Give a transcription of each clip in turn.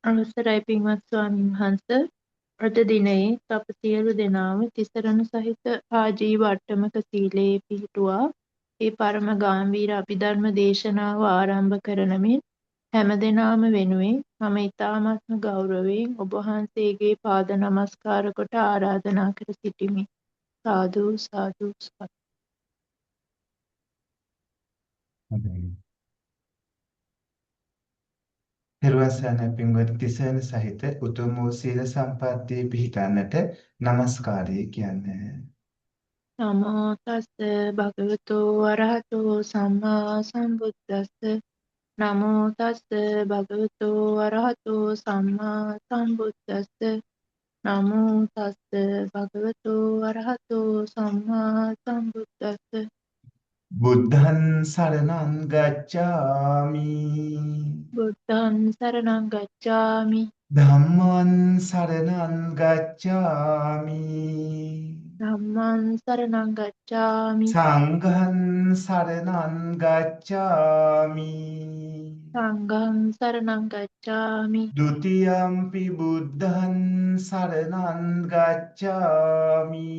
අවසරයි පින්වත් ස්වාමීන් වහන්ස. අද දිනයේ අප සියලු දෙනාම තිසරණ සහිත ආජීව අට්ටමක සීලයේ පිහිටුවා ඒ පරම ගාම්භීර අභිධර්ම දේශනාව ආරම්භ කරන මෙන් හැම දෙනාම වෙනුවෙන් මම ඊ타මාත්ම ගෞරවයෙන් ඔබ වහන්සේගේ පාද නමස්කාර කොට ආරාධනා කර සිටිමි. සාදු සාදු සාදු. හොඳයි. පෙරවසන පින්වත් තිසරණ සහිත උතුම් වූ සීල සම්පත්තියේ පිහිටන්නට নমස්කාරය කියන්නේ. නමෝ තස්ස භගවතු වරහතෝ සම්මා සම්බුද්දස්ස නමෝ තස්ස භගවතු වරහතෝ සම්මා සම්බුද්දස්ස නමෝ තස්ස භගවතු වරහතෝ සම්මා සම්බුද්දස්ස බුද්ධං සරණං ගච්ඡාමි. බුද්ධං සරණං ගච්ඡාමි ධම්මං සරණං ගච්ඡාමි. ධම්මං සරණං ගච්ඡාමි සංඝං සරණං ගච්ඡාමි. සංඝං සරණං ගච්ඡාමි ဒ ුතියම්පි බුද්ධං සරණං ගච්ඡාමි.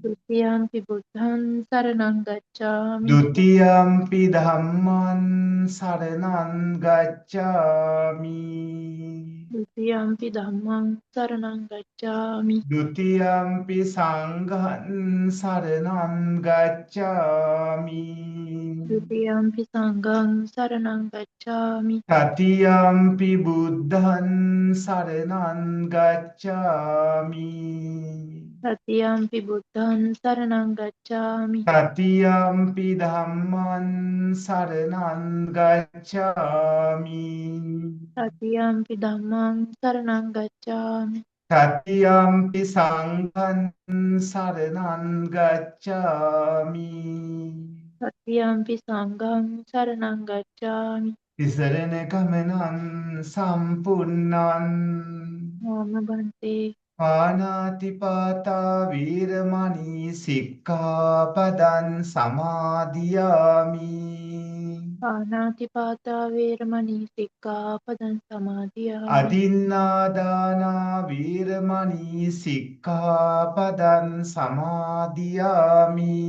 ဒုတိယံ පි බුද්ධං සරණං ဒ ගච්ඡාමි ုတိယම්පි ධම්මං සරණං ගච්ඡාමි. ဒုတိယံ පි ධම්මං සරණං ගච්ඡාමි ဒုတိယම්පි සංඝං සරණං ගච්ඡාමි. ဒုတိယံ පි සංඝං සරණං ගච්ඡාමි තතියම්පි බුද්ධං සරණං ගච්ඡාමි. တတိယံ පි බුද්ධං සරණං ගච්ඡාමි තතියම්පි ධම්මං සරණං ගච්ඡාමි. တတိယံ පි ධම්මං සරණං ගච්ඡාමි තතියම්පි සංඝං සරණං ගච්ඡාමි. တတိယံ පි සංඝං සරණං ගච්ඡාමි තිසරණ ගමනං සම්පූර්ණං නාම බන්තේ පානාතිපාතා වීරමණී සික්ඛාපදං සමාදියාමි. පාණාතිපාතා වේරමණී සික්ඛාපදං සමාදියාමි අදින්නාදානා වීරමණී සික්ඛාපදං සමාදියාමි.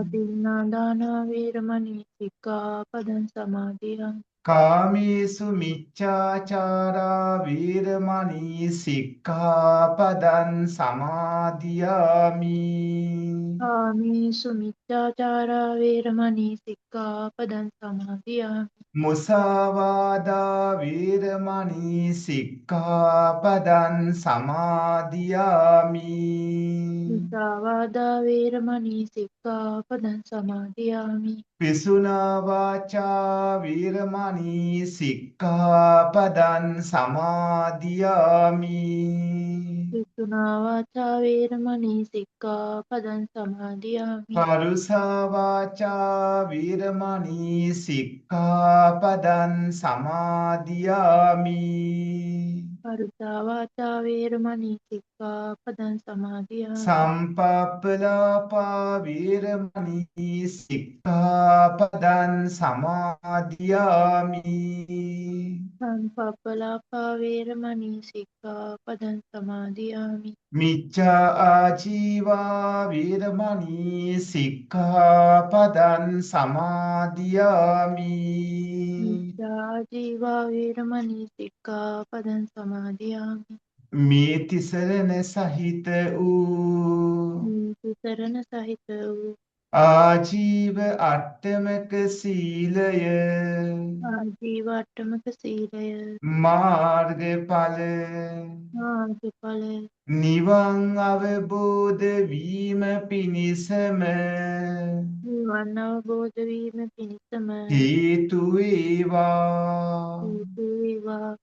අදින්නාදාන වේරමණී සික්ඛාපදං සමාදියාමි කාමේසු මිච්ඡාචාරා වීරමණී සික්ඛාපදං සමාදියාමි. කාමේසු මිච්ඡාචාරා වේරමණී සික්ඛාපදං සමාදියාමි මුසාවාදා වීරමණී සික්ඛාපදං සමාදියාමි. මුසාවාදා වේරමණී සික්ඛාපදං සමාදියාමි පිසුනා වාචා වීරමණී සික්ඛාපදං සමාදියාමි. විසුනා වාචා වේරමණී සික්ඛාපදං සමාදියාමි පරුසා වාචා වීරමණී සික්ඛාපදං සමාදියාමි. පරුසා වාචා වේරමණී සික්ඛාපදං සමාදියාමි සම්පප්පලාපා වීරමණී සික්ඛාපදං සමාදියාමි. සංපප්පලාපා වේරමණී සික්ඛාපදං සමාදියාමි මිච්ඡා ආජීවා වීරමණී සික්ඛාපදං සමාදියාමි. මිච්ඡා ජීවා වේරමණී සික්ඛාපදං සමාදියාමි මේ තිසරණ සහිත වූ සරණ සහිත වූ ආජීව අට්ටමක සීලය ආජීවට්ටමක සීලය මාර්ගඵල මාර්ගඵල නිවන් අවබෝධ වීම පිණිසම නිවන් අවබෝධ වීම පිණිසම හේතු වේවා. හේතු වේවා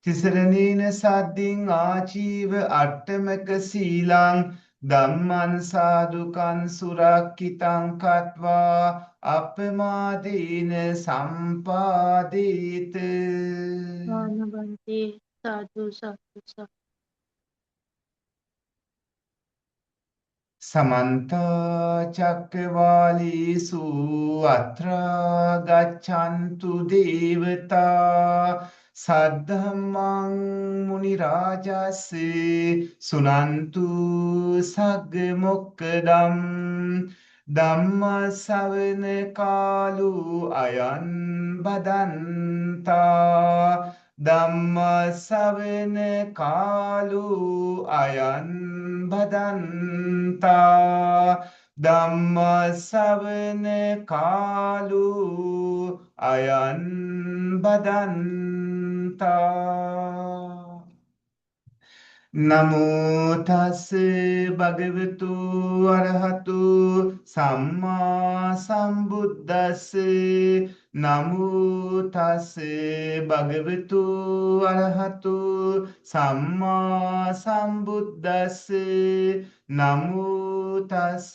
තිසරණේන සද්දින් ආජීව අට්ටමක සීලං ධම්මං සාදුකං සුරක්ඛිතං කତ୍වා අපමාදේන සම්පාදේත. ආනබන්තේ සාදු සාදු සාදු समन्त चक्रवालेषु अत्र गच्छन्तु देवता सद्धम्मं मुनिराजस्य सुनन्तु सग्मुक्कडम् ධම්ම ශ්‍රවණ කාලු අයං බදන්තා ධම්ම ශ්‍රවණ කාලු අයං බදන්තා ධම්ම ශ්‍රවණ කාලු අයං බදන්තා නමෝ තස් භගවතු අරහතු සම්මා සම්බුද්දස්ස නමෝ තස් භගවතු අරහතු සම්මා සම්බුද්දස්ස නමෝ තස්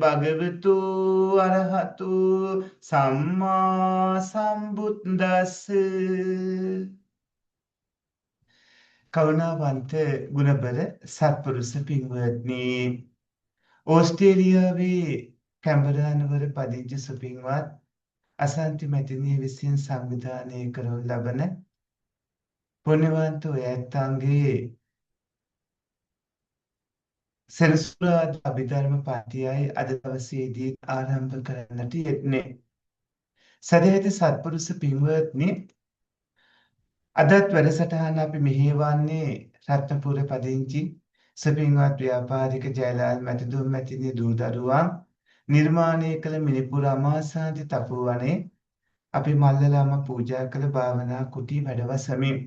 භගවතු අරහතු සම්මා සම්බුද්දස්ස කරුණාවන්ත ගුණබර සත්පුරුෂ පින්වත්නි ඕස්ට්‍රේලියාවේ කැම්බරානුවර පදිංචි සුපින්වත් අසන්ති මැතිණිය විසින් සංවිධානය කරනු ලබන පුණ්‍යවන්ත ඔයත්න්ගේ සෙනසුරාදා අභිධර්ම පාඨයයි අද දවසේදී ආරම්භ කරන්නට යෙදුනේ. සදහති සත්පුරුෂ පින්වත්නි අදත් වැඩසටහන අපි මෙහෙවන්නේ රත්නපුර පදිංචි සුපින්වත් ව්‍යාපාරික ජයලාල් මැතිතුන් මැතිණිය දූ දරුවන් නිර්මාණය කළ මිනිපුර අමාසාන්ති තපුවනේ අපි මල්ලලාම පූජා කළ භාවනා කුටි වැඩවසමින්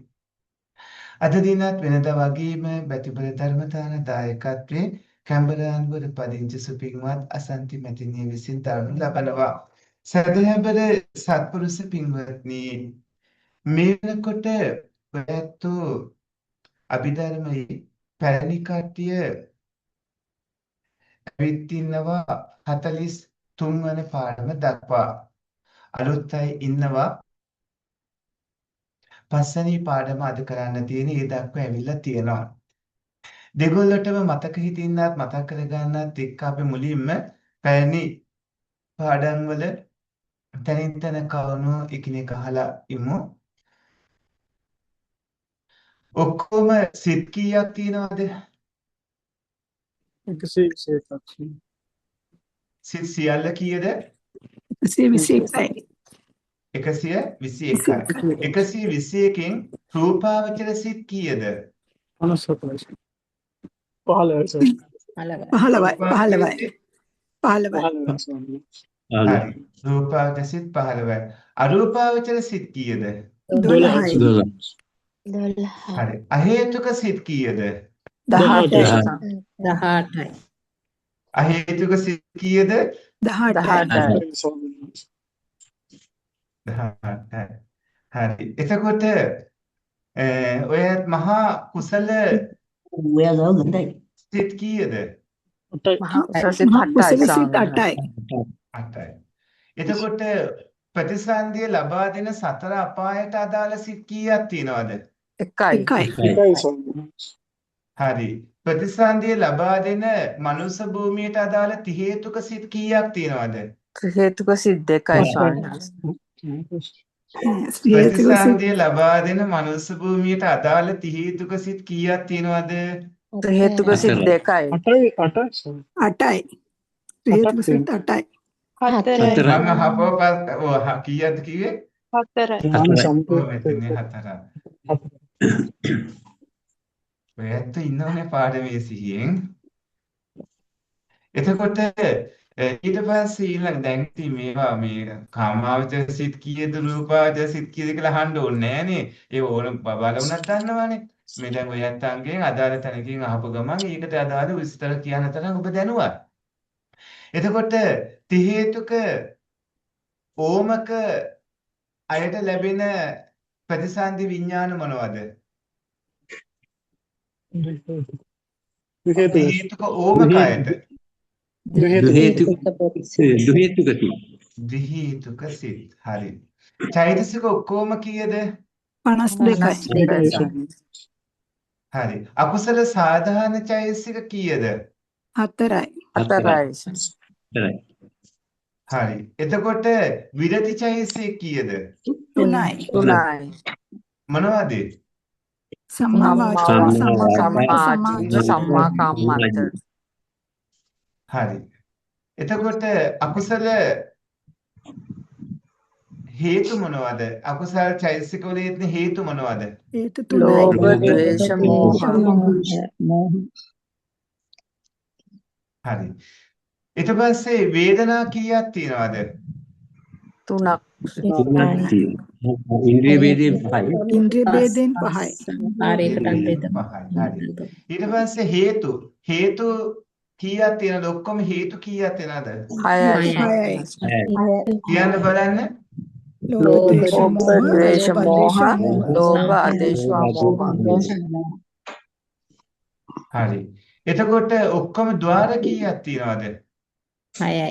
අද දිනත් වෙනදා වගේම බැතිබල ධර්මතාන දායකත්වයේ කැම්බරානුවර පදිංචි සුපින්වත් අසන්ති මැතිණිය විසින් දරනු ලබනවා. සදහබර සත්පුරුෂ පින්වත්නි මේ වෙනකොට ඔයත් අභිධර්මයේ පැරණි කට්ටිය ඇවිත් ඉන්නවා 43 වන පාඩම දක්වා. අලුත් අය ඉන්නවා 5 වෙනි පාඩම අද කරන්න තියෙන ඒ දක්වා ඇවිල්ලා තියෙනවා. දෙගොල්ලටම මතක හිටින්නත් මතක කරගන්නත් එක්ක අපි මුලින්ම පැරණි පාඩම් වල තනින් තන කවුණු එකිනෙක අහලා ඉමු. ඔක්කොම සිත් කීයක් තියෙනවද? 121ක්. සිත් සියල්ල කීයද? 121යි. 121යි. 121කින් රූපාවචර සිත් කීයද? 57යි. 15යි. 15යි. හරි. රූපාවචර සිත් 15යි. අරූපාවචර සිත් කීයද? 12යි. 12. හරි. අහේතුක සිත් කීයද? 18යි. අහේතුක සිත් කීයද? 18යි. 18යි. හරි. එතකොට ඔය මහා කුසල සිත් කීයද? මහා කුසල සිත් 8යි. 8යි. එතකොට ප්‍රතිසන්දිය ලබා දෙන සතර අපායට අදාළ සිත් කීයක් තියෙනවද? 1යි. හරි. ප්‍රතිසන්දිය ලබා දෙන මනුස්ස භූමියට අදාළ ති හේතුක සිත් කීයක් තියෙනවද? හේතුක සිත් 2යි ස්වාමීන් ප්‍රතිසන්දිය ලබා දෙන මනුස්ස භූමියට අදාළ ති හේතුක සිත් කීයක් තියෙනවද? හේතුක සිත් 2යි. 8යි. හේතුක සිත් 8යි. 4යි. මම අහපුවා කීයක්ද කිව්වේ? 4යි. මෙතන 4යි. ඔයත් ඉන්නවනේ පාඩමේ සිහියෙන්. එතකොට ඊට පස්සේ ඊළඟ දැන් ඉතින් මේවා මේ කාමාවචර සිත් කීයද රූපාවචර සිත් කීයද කියලා අහන්න ඕනේ නෑනේ. ඒ ඕන බලවුණක් දන්නවනේ. මේ දැන් ඔයත් අංගයෙන් අදාළ තැනකින් අහපු ගමන් ඒකට අදාළ විස්තර කියන තරම් ඔබ දැනුවා. එතකොට ති හේතුක ඕමක අයට ලැබෙන ප්‍රතිසන්දි විඥාන මොනවද? ති හේතුක ඕමක අයට ද්විහේතුක සිත්. හරි. චෛතසික ඔක්කොම කීයද? 52යි. හරි. අකුසල සාධාරණ චෛතසික කීයද? 4යි. හතරයි. හරි. එතකොට විරති චෛතසික කීයද? 3යි. 3යි. මොනවද? සම්මා වාචා, සම්මා කම්මන්ත, සම්මා සම්මා ආජීව සම්මා කම්මන්ත. හරි. එතකොට අකුසල හේතු මොනවද? අකුසල චෛතසික වල තියෙන හේතු මොනවද? හේතු 3යි. ලෝභ, ද්වේෂ, මෝහ. හරි. ඊට පස්සේ වේදනා කීයක් තියෙනවද? 3ක්. ඉන්ද්‍රිය වේදයෙන් 5යි. ඉන්ද්‍රිය භේදයෙන් 5යි. පහයි. හරි. ඊට පස්සේ හේතු කීයක් තියෙනවද? ඔක්කොම හේතු කීයක් තියෙනවද? 6යි. 6යි. කියන්න බලන්න. ලෝභ, ද්වේෂ, ලෝභ, මෝහ, ද්වේෂ, මෝහ. මෝහ. ලෝභ, ආදේශ, මෝහ. හරි. එතකොට ඔක්කොම ద్వාර කීයක් තියෙනවද? 6යි.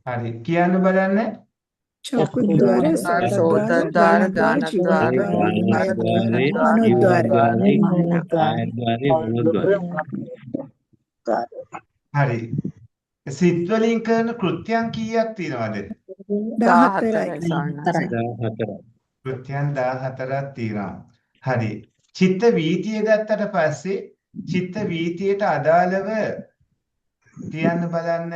හරි. කියන්න බලන්න. චක්කු ද්වාර, සෝත සෝත ද්වාර, ද්වාර, ගාන ගාන ද්වාර, ද්වාර, හරි. සිත් වලින් කරන කෘත්‍යයන් කීයක් තියෙනවද? 14යි. කෘත්‍යයන් 14ක් තියෙනවා. හරි. චිත්ත වීතිය ගත්තට පස්සේ චිත්ත වීතියට අදාළව කියන්න බලන්න.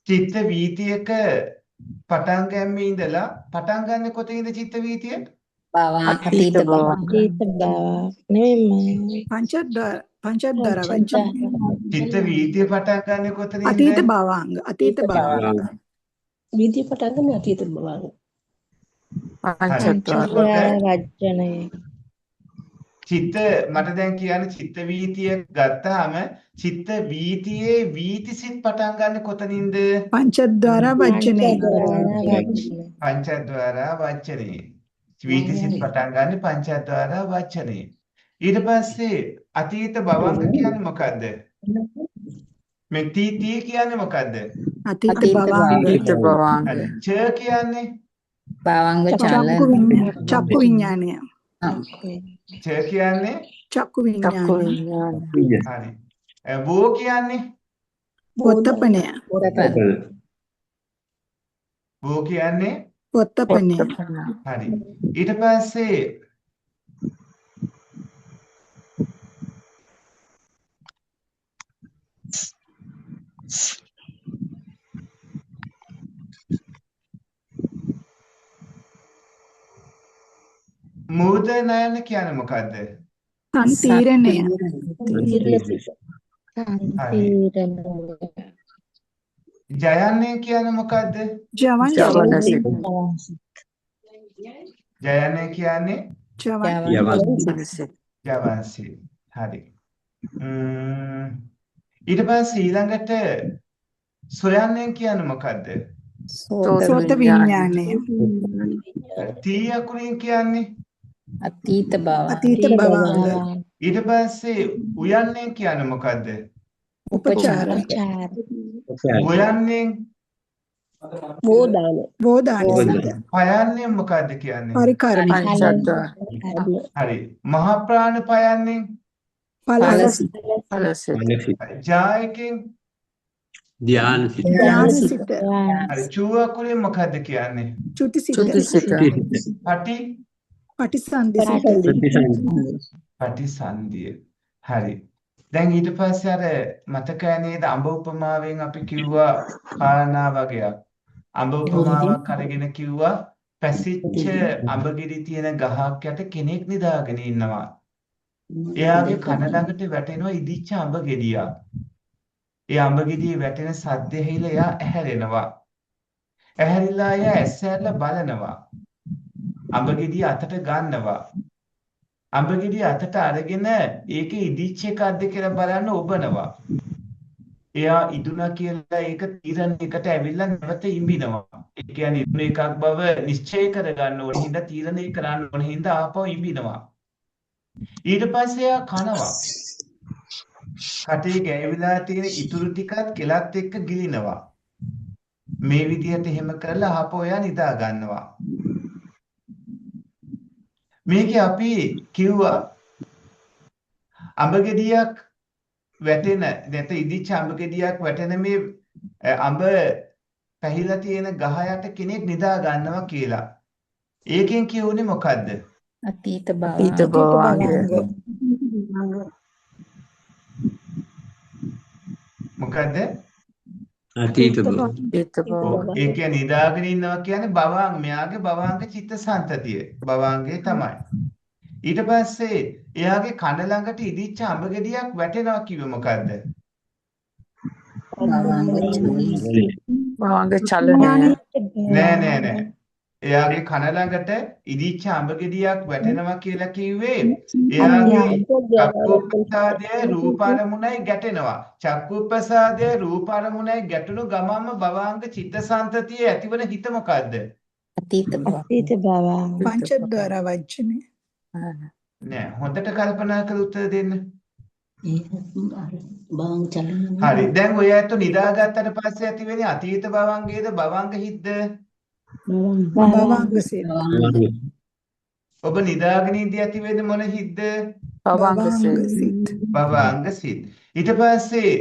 චිත්ත වීතියක පටන් ගැනීම ඉඳලා පටන් ගන්න කොතනින්ද චිත්ත වීතිය? අතීත බව. පංචද්වාර වචන. චිත්ත වීතිය පටන් ගන්න කොතනින්ද? අතීත භවාංග. අතීත භවාංග. විද්‍ය පටන් ගන්න අතීත භවංග. පංචද්වාර. වජ්ජනය. චිත්ත මට දැන් කියන්නේ චිත්ත වීතිය ගත්තාම චිත්ත වීතියේ වීතිසිත පටන් ගන්න කොතනින්ද? පංචද්වාර වචනේ. පංචද්වාර වචනේ. වීතිසිත පටන් ගන්න පංචද්වාර වචනේ. ඊට පස්සේ අතීත භවංග කියන්නේ මොකද්ද? මේ තී කියන්නේ මොකද්ද? අතීත භවාංග. අතීත භවාංග. ච කියන්නේ චක්කු විඥානය. ච කියන්නේ චක්කු චක්කු විඥානය. විඥාන. හරි. වෝ කියන්නේ පොත්තපනය. වෝ කියන්නේ පොත්තපනය. හරි. ඊට පස්සේ මූද නයන කියන්නේ මොකද්ද? සම්තීරණය. ජයන්නේ කියන්නේ මොකද්ද? ජවන් ජවන සිත. ජයන්නේ කියන්නේ ජවන් සිත. ජවන්සි. හරි. ඊට පස්සේ ඊළඟට සොයන්නේ කියන්නේ මොකද්ද? සෝත විඥානය. තී අකුරින් කියන්නේ අතීත භව. අතීත භවාංග. ඊට පස්සේ උයන්නේ කියන්නේ මොකද්ද? උපචාර. උයන්නේ බෝධාන. පයන්නේ මොකද්ද කියන්නේ? පරිකරණ. පංචද්වාර. හරි. මහා ප්‍රාණ පයන්නේ ඵලසිත. ජායකෙන් ධානසිත. ඥානසිත. හරි. චූ අකුරින් මොකද්ද කියන්නේ? චුතිසිත. පටි පටිසන්ධිසිත. පටිසන්ධිය. හරි. දැන් ඊට පස්සේ අර මතකයි නේද අඹ උපමාවෙන් අපි කිව්වා කාරණා වගේක්. අඹ උපමාවක් අරගෙන කිව්වා පැසිච්ච අඹගිරි තියෙන ගහක් යට කෙනෙක් නිදාගෙන ඉන්නවා. එයාගේ කන ළඟට වැටෙනවා ඉදිච්ච අඹ ගෙඩියක්. ඒ අඹ ගෙඩියේ වැටෙන සද්ද ඇහිලා එයා ඇහැරෙනවා. ඇහැරිලා එයා ඇස් ඇරලා බලනවා. අඹ ගෙඩිය අතට ගන්නවා. අඹ ගෙඩිය අතට අරගෙන ඒකේ ඉදිච්ච එකක්ද කියලා බලන්න ඔබනවා. එයා ඉදුණා කියලා ඒක තීරණයකට ඇවිල්ලා නැවත ඉඹිනවා. ඒ කියන්නේ ඉදුණ එකක් බව නිශ්චය කරගන්න ඕනේ. හින්දා තීරණය කරන්න ඕනේ. හින්දා ආපහු ඉඹිනවා. ඊට පස්සේ එයා කනවා. කටේ ගෑවිලා තියෙන ඉතුරු ටිකත් කෙලත් එක්ක ගිලිනවා. මේ විදිහට එහෙම කරලා ආපහු එයා නිදා ගන්නවා. මේකේ අපි කිව්වා අඹ ගෙඩියක් වැටෙන නැත්නම් ඉදිච්ච අඹ ගෙඩියක් වැටෙන මේ අඹ පැහිලා තියෙන ගහ යට කෙනෙක් නිදා ගන්නවා කියලා. ඒකෙන් කියුනේ මොකද්ද? අතීත අතීත භවාංග. භවාංග. මොකද්ද? අතීත භව. අතීත භවාංග. ඒ කියන්නේ නිදාගෙන ඉන්නවා කියන්නේ භවාංග. මෙයාගේ භවාංග චිත්තසංතතිය. භවාංගේ තමයි. ඊට පස්සේ එයාගේ කන ළඟට ඉදිච්ච අඹ ගෙඩියක් වැටෙනවා කිව්ව මොකද්ද? භවාංග චලනය. නෑ. එයාගේ කන ළඟට ඉදිච්ච අඹ ගෙඩියක් වැටෙනවා කියලා කිව්වේ එයාගේ චක්කුප්‍රසාදය රූප අරමුණයි ගැටෙනවා. චක්කුප්‍රසාදය රූප අරමුණයි ගැටුණු ගමන්ම භවාංග චිත්තසංතතිය ඇතිවන හිත මොකද්ද? අතීත භවාංග. පංචද්වාර වචනේ. නෑ හොඳට කල්පනා කරලා උත්තර දෙන්න. භවාංග චලනය. හරි. දැන් ඔය ඇත්ත නිදාගත්තට පස්සේ ඇති වෙන්නේ අතීත භවංගයේද භවංග හිද්ද? භවංග සිත. ඔබ නිදාගෙන ඉඳී ඇති වෙන්නේ මොන හිද්ද? භවාංග භවංග සිත. සිත. භවංග සිත්. ඊට පස්සේ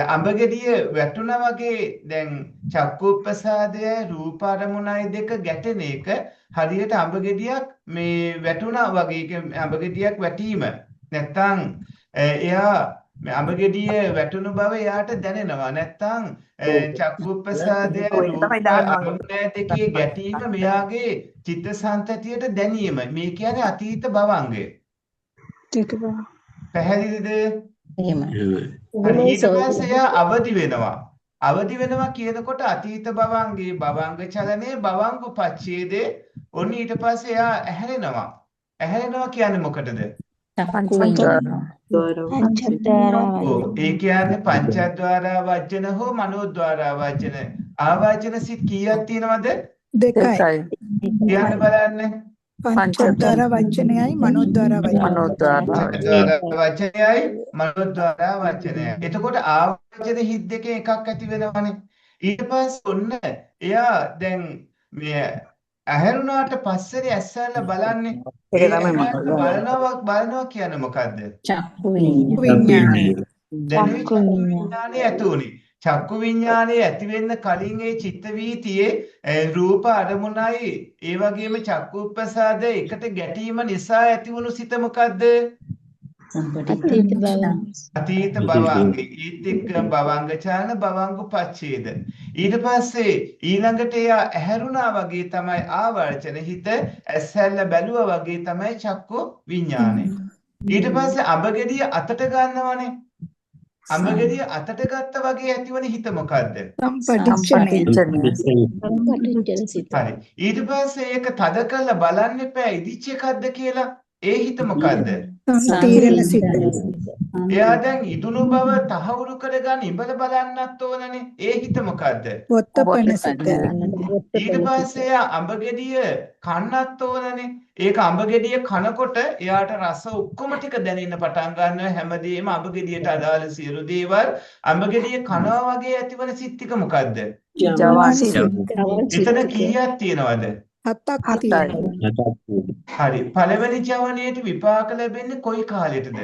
අඹ ගෙඩිය වැටුණා වගේ දැන් චක්කුප්‍රසාදයයි රූප අරමුණයි දෙක ගැටෙන එක හරියට අඹ ගෙඩියක් මේ වැටුණා වගේ අඹ ගෙඩියක් වැටීම නැත්තම් එයා අඹ ගෙඩිය වැටුණු බව එයාට දැනෙනවා නැත්තම් චක්කුප්‍රසාදය රූප අරමුණයි දෙකේ ගැටීම මෙයාගේ චිත්තසංතතියට දැනීම මේ කියන්නේ අතීත භවංගය. පැහැදිලිද? එහෙමයි. හරි ඊට පස්සේ එයා අවදි වෙනවා. අවදි වෙනවා කියනකොට අතීත භවංගේ භවංග චලනයේ භවංග උපච්ඡේදේ ඔන්න ඊට පස්සේ එයා ඇහැරෙනවා. ඇහැරෙනවා කියන්නේ මොකටද? ඒ කියන්නේ පංචද්වාරා වජ්ජන හෝ මනෝද්වාරා වජ්ජන. ආවජන සිත් කීයක් තියෙනවද? දෙකයි. කියන්න බලන්න. පංචද්වාර වචනයයි මනෝද්වාර වචනයයි. වචනයයි මනෝද්වාරා වචනයයි. එතකොට ආවචන හිත් දෙකේ එකක් ඇති වෙනවනේ. ඊට පස්සේ ඔන්න එයා දැන් මේ ඇහැරුණාට පස්සේ ඇස්සැල්ල බලන්නේ. බලනවා කියන්නේ මොකද්ද? චක්කු විඥානය. චක්කු විඥානය ඇති උනේ. චක්කු විඥානයේ ඇති වෙන්න කලින් ඒ චිත්ත වීතියේ රූප අරමුණයි ඒ වගේම චක්කුප්‍රසාද එකට ගැටීම නිසා ඇති වුණු සිත මොකද්ද? අතීත භවාංග. අතීත භවංගේ ඊත් එක්ක භවංග චාන භවංග පච්ඡේද. ඊට පස්සේ ඊළඟට එයා ඇහැරුණා වගේ තමයි ආවර්ජන හිත ඇස්සැල්ල බැලුවා වගේ තමයි චක්කු විඥානය. ඊට පස්සේ අඹ ගෙඩිය අතට ගන්නවනේ. අඹ ගෙඩිය අතට ගත්ත වගේ ඇතිවන හිත මොකද්ද? සම්පටිච්ඡනය. හරි. ඊට පස්සේ ඒක තද කරලා බලන්න එපා ඉදිච්ච එකක්ද කියලා. ඒ හිත මොකද්ද? සම්තීරණ සිත. එයා දැන් ඉදුණු බව තහවුරු කරගන්න ඉබල බලන්නත් ඕනනේ. ඒ හිත මොකද්ද? වොත්තපන සිත. ඊට පස්සේ එයා අඹ ගෙඩිය කන්නත් ඕනනේ. ඒක අඹ ගෙඩිය කනකොට එයාට රස ඔක්කොම ටික දැනෙන්න පටන් ගන්නවා. හැමදේම අඹ ගෙඩියට අදාළ සියලු දේවල් අඹ ගෙඩිය කනවා වගේ ඇතිවන සිත් ටික මොකද්ද? එතන කීයක් තියෙනවද? 7ක් තියෙනවා. හරි. පළවෙනි ජවනයේට විපාක ලැබෙන්නේ කොයි කාලෙටද?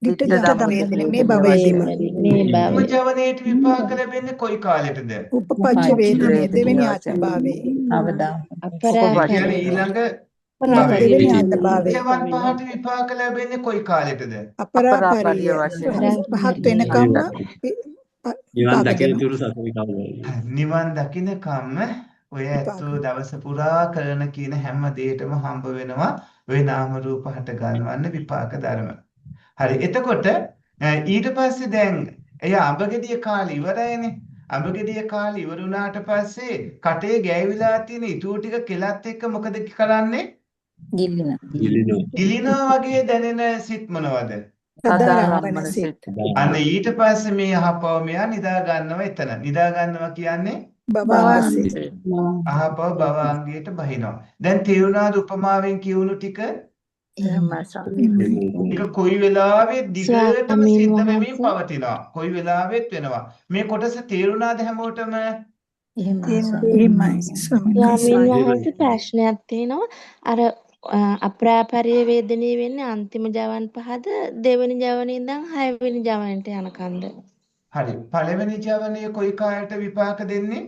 ඊට තමයි මේ භවයේදීම. මේ ජවනයේට විපාක ලැබෙන්නේ කොයි කාලෙටද? උපපච්ච වේදනේ දෙවෙනි ආත්මභාවයේ. අවදා. කියන්නේ ඊළඟ දෙවෙනි ආත්මභාවයේ. ජවන් පහට විපාක ලැබෙන්නේ කොයි කාලෙටද? අපරාපරිය පහත් වෙනකම් නිවන් දකින තුරු සතර කවුරුයි. නිවන් දකින්නකම්ම ඔය ඇත්තෝ දවස පුරා කරන කියන හැම දෙයකම හම්බ වෙනවා ඔය නාම රූප හට ගන්නවන්න විපාක ධර්ම. හරි. එතකොට ඊට පස්සේ දැන් එය අඹගෙඩිය කාලේ ඉවරයිනේ. අඹගෙඩිය කාලේ ඉවර වුණාට පස්සේ කටේ ගෑවිලා තියෙන ඉතුරු ටික කෙලත් එක්ක මොකද කරන්නේ? ගිලිනවා වගේ දැනෙන සිත් මොනවද? සදාරම්මන සිත. අන්න ඊට පස්සේ මේ අහපව මෙයා නිදා ගන්නවා එතන. නිදා ගන්නවා කියන්නේ භවවාසිත. අහපව භවාංගයට බහිනවා. දැන් තේරුණාද උපමාවෙන් කියවුණු ටික? ඒක කොයි වෙලාවෙත් දිගටම සිද්ධ වෙමින් පවතිනවා. කොයි වෙලාවෙත් වෙනවා. මේ කොටස තේරුණාද හැමෝටම? එහෙමයි. ස්වාමීන් වහන්සේ ප්‍රශ්නයක් තියෙනවා. අර අප්‍රාපරිය වේදනීය වෙන්නේ අන්තිම ජවන් පහද දෙවෙනි ජවනේ ඉඳන් හයවෙනි ජවනට යනකන්ද? හරි. පළවෙනි ජවනයේ කොයි කායට විපාක දෙන්නේ?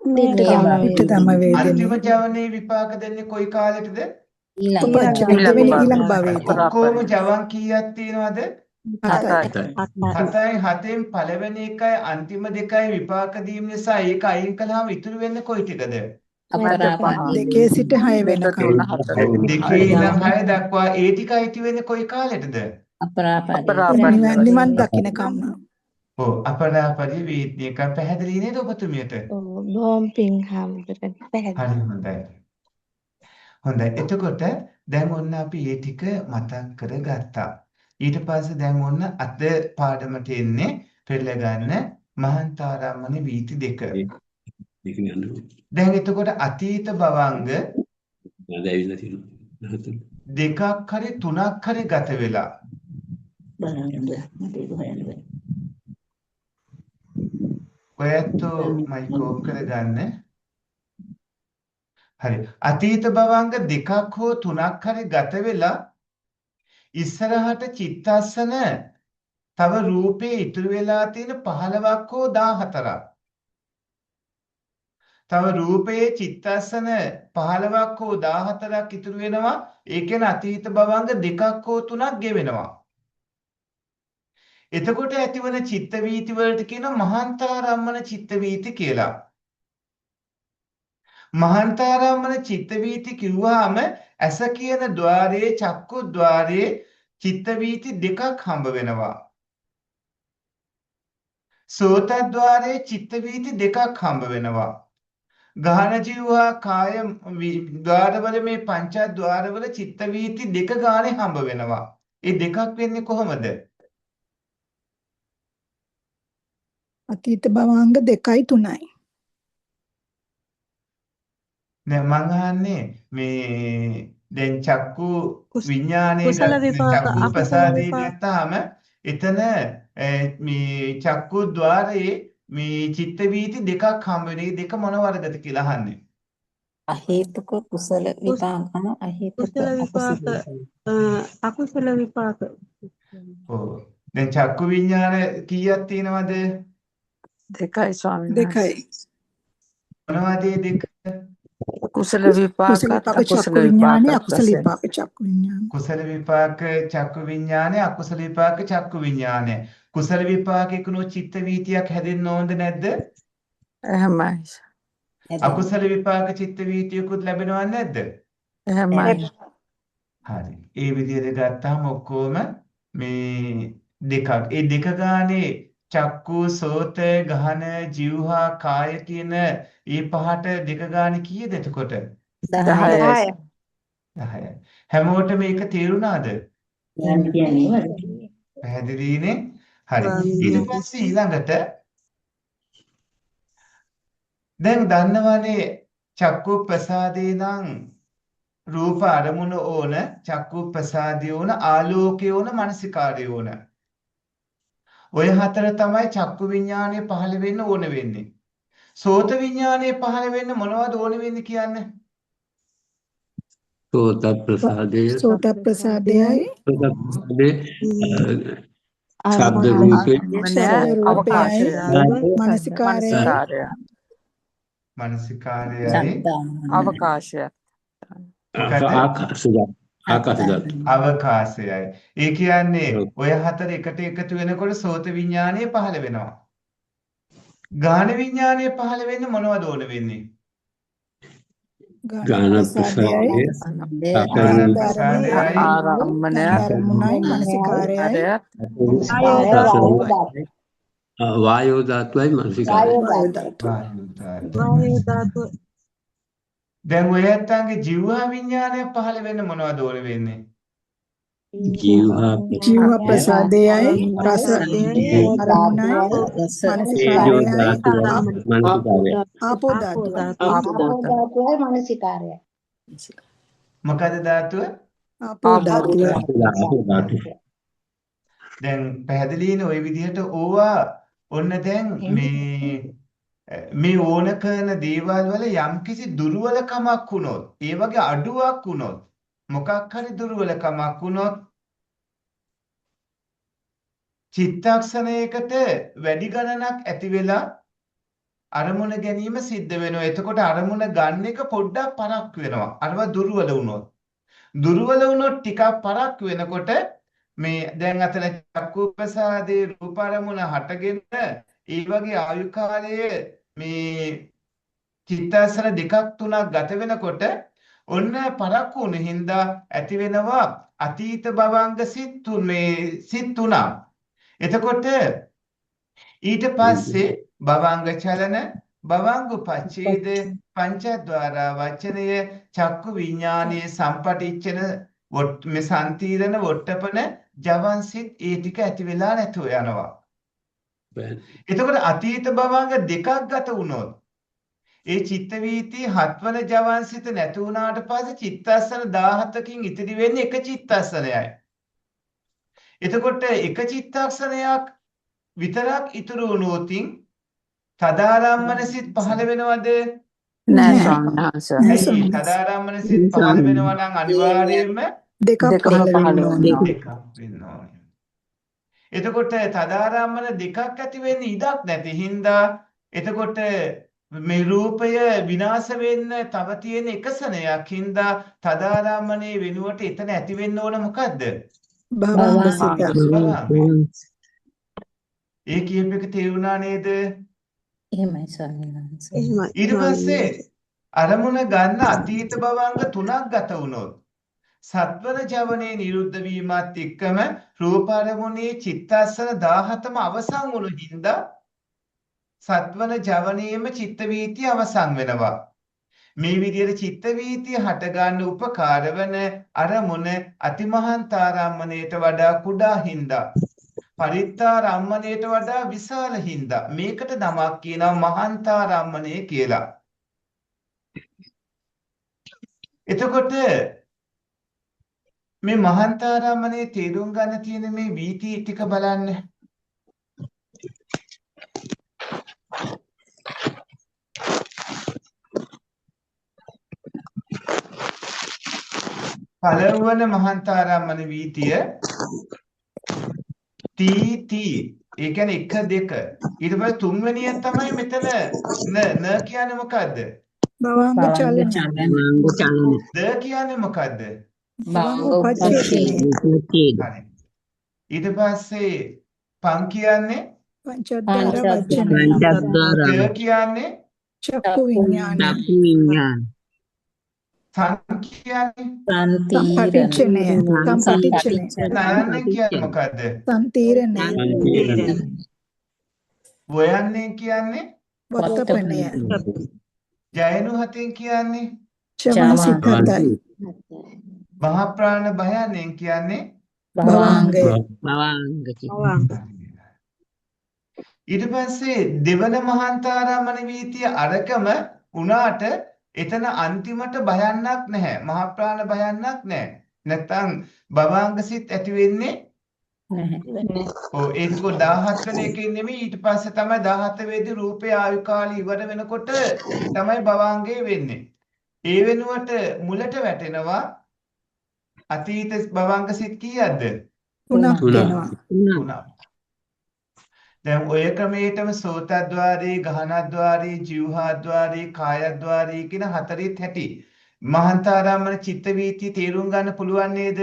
තිතම ඊටතම අන්තිම වේදනේ ජවනයේ විපාක දෙන්නේ කොයි කාලෙටද? උපපච්චය දෙවෙනි ඊළඟ භවයේදී ඔක්කොම ජවන් කීයක් තියෙනවද? 7යි 7යි 7න් පළවෙනි එකයි අන්තිම දෙකයි විපාක දීම නිසා ඒක අයින් කළාම ඉතුරු වෙන්නේ කොයි ටිකද? දෙකේ සිට 6 වෙනකම් දෙකේ ඉඳන් 6 දක්වා ඒ ටික අයිති වෙන්නේ කොයි කාලෙටද? නිවන් දකින්නකම් ඔව් අපරාපරි වේදනයක පැහැදිලි නේද ඔබතුමියට? බොහොම පිං හම්බුනේ පැහැදිලි. හරි හොඳයි. හොඳයි. එතකොට දැන් ඔන්න අපි මේ ටික මතක් කරගත්තා. ඊට පස්සේ දැන් ඔන්න අද පාඩමට එන්නේ පෙළ ගන්න මහන්තාරම්මන වීති දෙක. දැන් එතකොට අතීත භවංග දෙකක් හරි තුනක් හරි ගත වෙලා ඔයත් මයික් ඕෆ් කරගන්න. හරි. අතීත භවංග දෙකක් හෝ තුනක් හරි ගත වෙලා ඉස්සරහට චිත්තස්සන තව රූපේ ඉතුරු වෙලා තියෙන 15ක් හෝ 14ක්. තව රූපයේ චිත්තස්සන 15ක් හෝ 14ක් ඉතුරු වෙනවා. ඒ කියන්නේ අතීත භවංග දෙකක් හෝ තුනක් ගෙවෙනවා. එතකොට ඇතිවන චිත්ත වීති වලට කියනවා මහන්තාරම්මන චිත්ත වීති කියලා. මහන්තාරම්මන චිත්ත වීති කිව්වහම ඇස කියන ద్వාරයේ චක්කු ద్వාරයේ චිත්ත වීති දෙකක් හම්බ වෙනවා. සෝත ద్వාරයේ චිත්ත වීති දෙකක් හම්බ වෙනවා. ගහන ජීවහා කාය ద్వාරවල මේ පංචද්වාරවල චිත්ත වීති දෙක ගානේ හම්බ වෙනවා. ඒ දෙකක් වෙන්නේ කොහොමද? අතීත භවංග 2යි 3යි නෑ මං අහන්නේ මේ දැන් චක්කු විඥානයේ චක්කු ප්‍රසාදේ ගත්තාම එතන මේ චක්කු ద్వාරයේ මේ චිත්ත වීති දෙකක් හම්බ වෙන. මේ දෙක මොන වර්ගද කියලා අහන්නේ. අහේතුක කුසල විපාක අහේතුක අකුසල විපාක. ඔව්. දැන් චක්කු විඥාන කීයක් තියෙනවද? 2යි ස්වාමීන් වහන්සේ. 2යි මොනවද මේ දෙක? කුසල විපාක චක්කු විඥානේ අකුසල විපාක චක්කු විඥාන කුසල විපාක චක්කු විඥානේ අකුසල විපාක චක්කු විඥානේ. කුසල විපාකයකනෝ චිත්ත වීතියක් හැදෙන්න ඕනද නැද්ද? එහෙමයි. අකුසල විපාක චිත්ත වීතියකුත් ලැබෙනව නැද්ද? එහෙමයි. හරි. ඒ විදිහට ගත්තාම ඔක්කොම මේ දෙකක්. ඒ දෙක ගානේ චක්කු සෝත ගහන જીවහා කාය කියන මේ පහට දෙක ගානේ කීයද එතකොට? 10යි. 10යි. හැමෝටම මේක තේරුණාද? පැහැදිලිනේ? හරි. ඊට පස්සේ ඊළඟට දැන් දන්නවනේ චක්කු ප්‍රසාදේ නම් රූප අරමුණ ඕන, චක්කු ප්‍රසාදය ඕන, ආලෝකය ඕන, මනසිකාරය ඕන. ඔය හතර තමයි චක්කු විඥානය පහළ වෙන්න ඕන වෙන්නේ. සෝත විඥානය පහළ වෙන්න මොනවද ඕන වෙන්නේ කියන්නේ? සෝත ප්‍රසාදය ප්‍රසාදයයි ශබ්ද රූපේ අවකාශය. මනසිකාරයයි මනසිකාරයයි අවකාශය. අවකාශයයි. ඒ කියන්නේ ඔය හතර එකට එකතු වෙනකොට සෝත විඥානය පහළ වෙනවා. ගාන විඥානය පහළ වෙන්න මොනවද ඕන වෙන්නේ? ගාන ප්‍රසාදය ආරම්මණය මනසිකාරයයි වායෝ ධාතුවයි මනසිකාරය. දැන් ඔය ඇත්තන්ගේ ජීවහා විඥානය පහළ වෙන්න මොනවද ඕන වෙන්නේ? ජීව ප්‍රසාදයයි රස අරමුණයි මනසිකාරයයි ආපෝ ධාතුවයි මනසිකාරයයි. මොකද ධාතුව? ආපෝ ධාතුව. දැන් පැහැදිලිනේ ওই විදිහට ඕවා ඔන්න දැන් මේ ඕන කරන දේවල් වල යම්කිසි දුර්වලකමක් වුණොත්, ඒ වගේ අඩුවක් වුණොත් මොකක් හරි දුර්වලකමක් වුණොත් චිත්තක්ෂණයකට වැඩි ගණනක් ඇති වෙලා අරමුණ ගැනීම සිද්ධ වෙනවා. එතකොට අරමුණ ගන්න එක පොඩ්ඩක් පරක් වෙනවා. අරව දුර්වල වුණොත්. දුර්වල වුණොත් ටිකක් පරක් වෙනකොට මේ දැන් අතන චක්කු ප්‍රසාදේ රූප අරමුණ හටගෙන ඒ වගේ ආයු කාලයේ මේ චිත්තසර දෙකක් තුනක් ගත වෙනකොට ඔන්න පරක් වුණ හින්දා ඇති වෙනවා අතීත භවංග සිත් තුනක්. එතකොට ඊට පස්සේ භවංග චලන භවංග උපච්ඡේද පංචද්වාර වචනය චක්කු විඥානයේ සම්පටිච්ඡන මේ සම්තිරණ වොට්ටපන ජවන්සිට ඒ ටික ඇති වෙලා නැතුව යනවා. එතකොට අතීත භවංග දෙකක් ගත වුණොත් ඒ චිත්ත වීති හත්වන ජවන්සිත නැති වුණාට පස්සේ චිත්තස්සන 17කින් ඉතිරි වෙන්නේ එක චිත්තස්සනයයි. එතකොට එක චිත්තක්ෂණයක් විතරක් ඉතුරු වුණොතින් තදාරම්මන සිත් පහළ වෙනවද? නෑ ස්වාමීන් වහන්සේ. තදාරම්මන සිත් පහළ වෙනවා නම් අනිවාර්යයෙන්ම දෙකක් පහළ වෙන්න ඕනේ. දෙකක් වෙන්න ඕනේ. එතකොට තදාරම්මන දෙකක් ඇති වෙන්නේ ඉඩක් නැති හින්දා එතකොට මේ රූපය විනාශ වෙන්න තව තියෙන එක සනයක් හින්දා තදාරම්මනේ වෙනුවට එතන ඇති වෙන්න ඕන මොකද්ද? භවංග සිත. ඒ කියප එක තේරුණා නේද? එහෙමයි ස්වාමීන් වහන්සේ. ඊට පස්සේ අරමුණ ගන්න අතීත භවංග තුනක් ගත වුණොත් සත්වර ජවනේ නිරුද්ධ වීමත් එක්කම රූප අරමුණේ චිත්තස්සන 17ම අවසන් වුණු හින්දා සත්වන ජවනයේම චිත්ත වීතිය අවසන් වෙනවා. මේ විදිහට චිත්ත වීතිය හට ගන්න උපකාර වන අරමුණ අතිමහන්තාරම්මණයට වඩා කුඩා හින්දා පරිත්තාරම්මණයට වඩා විශාල හින්දා මේකට නමක් කියනවා මහන්තාරම්මණය කියලා. එතකොට මේ මහන්තාරම්මණය තේරුම් ගන්න තියෙන මේ වීති ටික බලන්න. පළවන මහන්තාරම්මන වීතිය තීති ඒ කියන්නේ 1 2 ඊට පස්සේ තුන්වෙනිය තමයි මෙතන න කියන්නේ මොකද්ද? භවංග චලන. ද කියන්නේ මොකද්ද? භවංග උපච්ඡේද. ඊට පස්සේ පං කියන්නේ පංචද්වාර වචන. ද කියන්නේ චක්කු විඥාන. සං කියන්නේ සම්පටිච්ඡනය. නාන කියන්නේ මොකද්ද? සම්තිරණය. වයන්නේ කියන්නේ වතපනය. ජයනු හතෙන් කියන්නේ ශවන සිතයි. මහා ප්‍රාණ භයයෙන් කියන්නේ භවංගය. ඊට පස්සේ දෙවන මහන්තාරම්මන වීතිය අරකම උනාට එතන අන්තිමට භයන්නක් නැහැ. මහා ප්‍රාණ භයන්නක් නැහැ. නැත්තම් භවංග සිත් ඇති වෙන්නේ නැහැ. ඔව් ඒක 17 වෙනි එකේ නෙමෙයි ඊට පස්සේ තමයි 17 වෙනි රූපේ ආයු කාලය ඉවර වෙනකොට තමයි භවංගේ වෙන්නේ. ඒ වෙනුවට මුලට වැටෙනවා අතීත භවංග සිත් කීයක්ද? 3ක් වෙනවා. දැන් ඔය ක්‍රමයටම සෝතද්්වාරේ, ගහනද්්වාරේ, ජීවහද්්වාරේ, කායද්්වාරේ කියන හතරෙත් හැටි. මහන්තාරම්මන චිත්ත වීතිය තේරුම් ගන්න පුළුවන් නේද?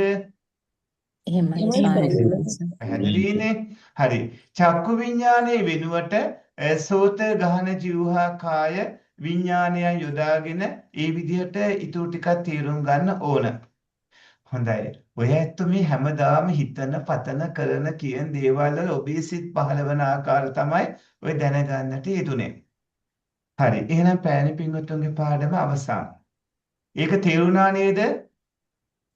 එහෙමයි. පැහැදිලිනේ? හරි. චක්කු විඥානයේ වෙනුවට සෝත, ගහන, ජීවහා, කාය විඥානය යොදාගෙන ඒ විදිහට ඊටු ටිකක් තේරුම් ගන්න ඕන. හොඳයි. ඔය ඇත්ත මේ හැමදාම හිතන පතන කරන කියන දේවල් වල ඔබේ සිත් පහළවන ආකාර තමයි ඔය දැනගන්නට යෙදුනේ. හරි. එහෙනම් පෑණි පින්වත්තුන්ගේ පාඩම අවසන්. ඒක තේරුණා නේද?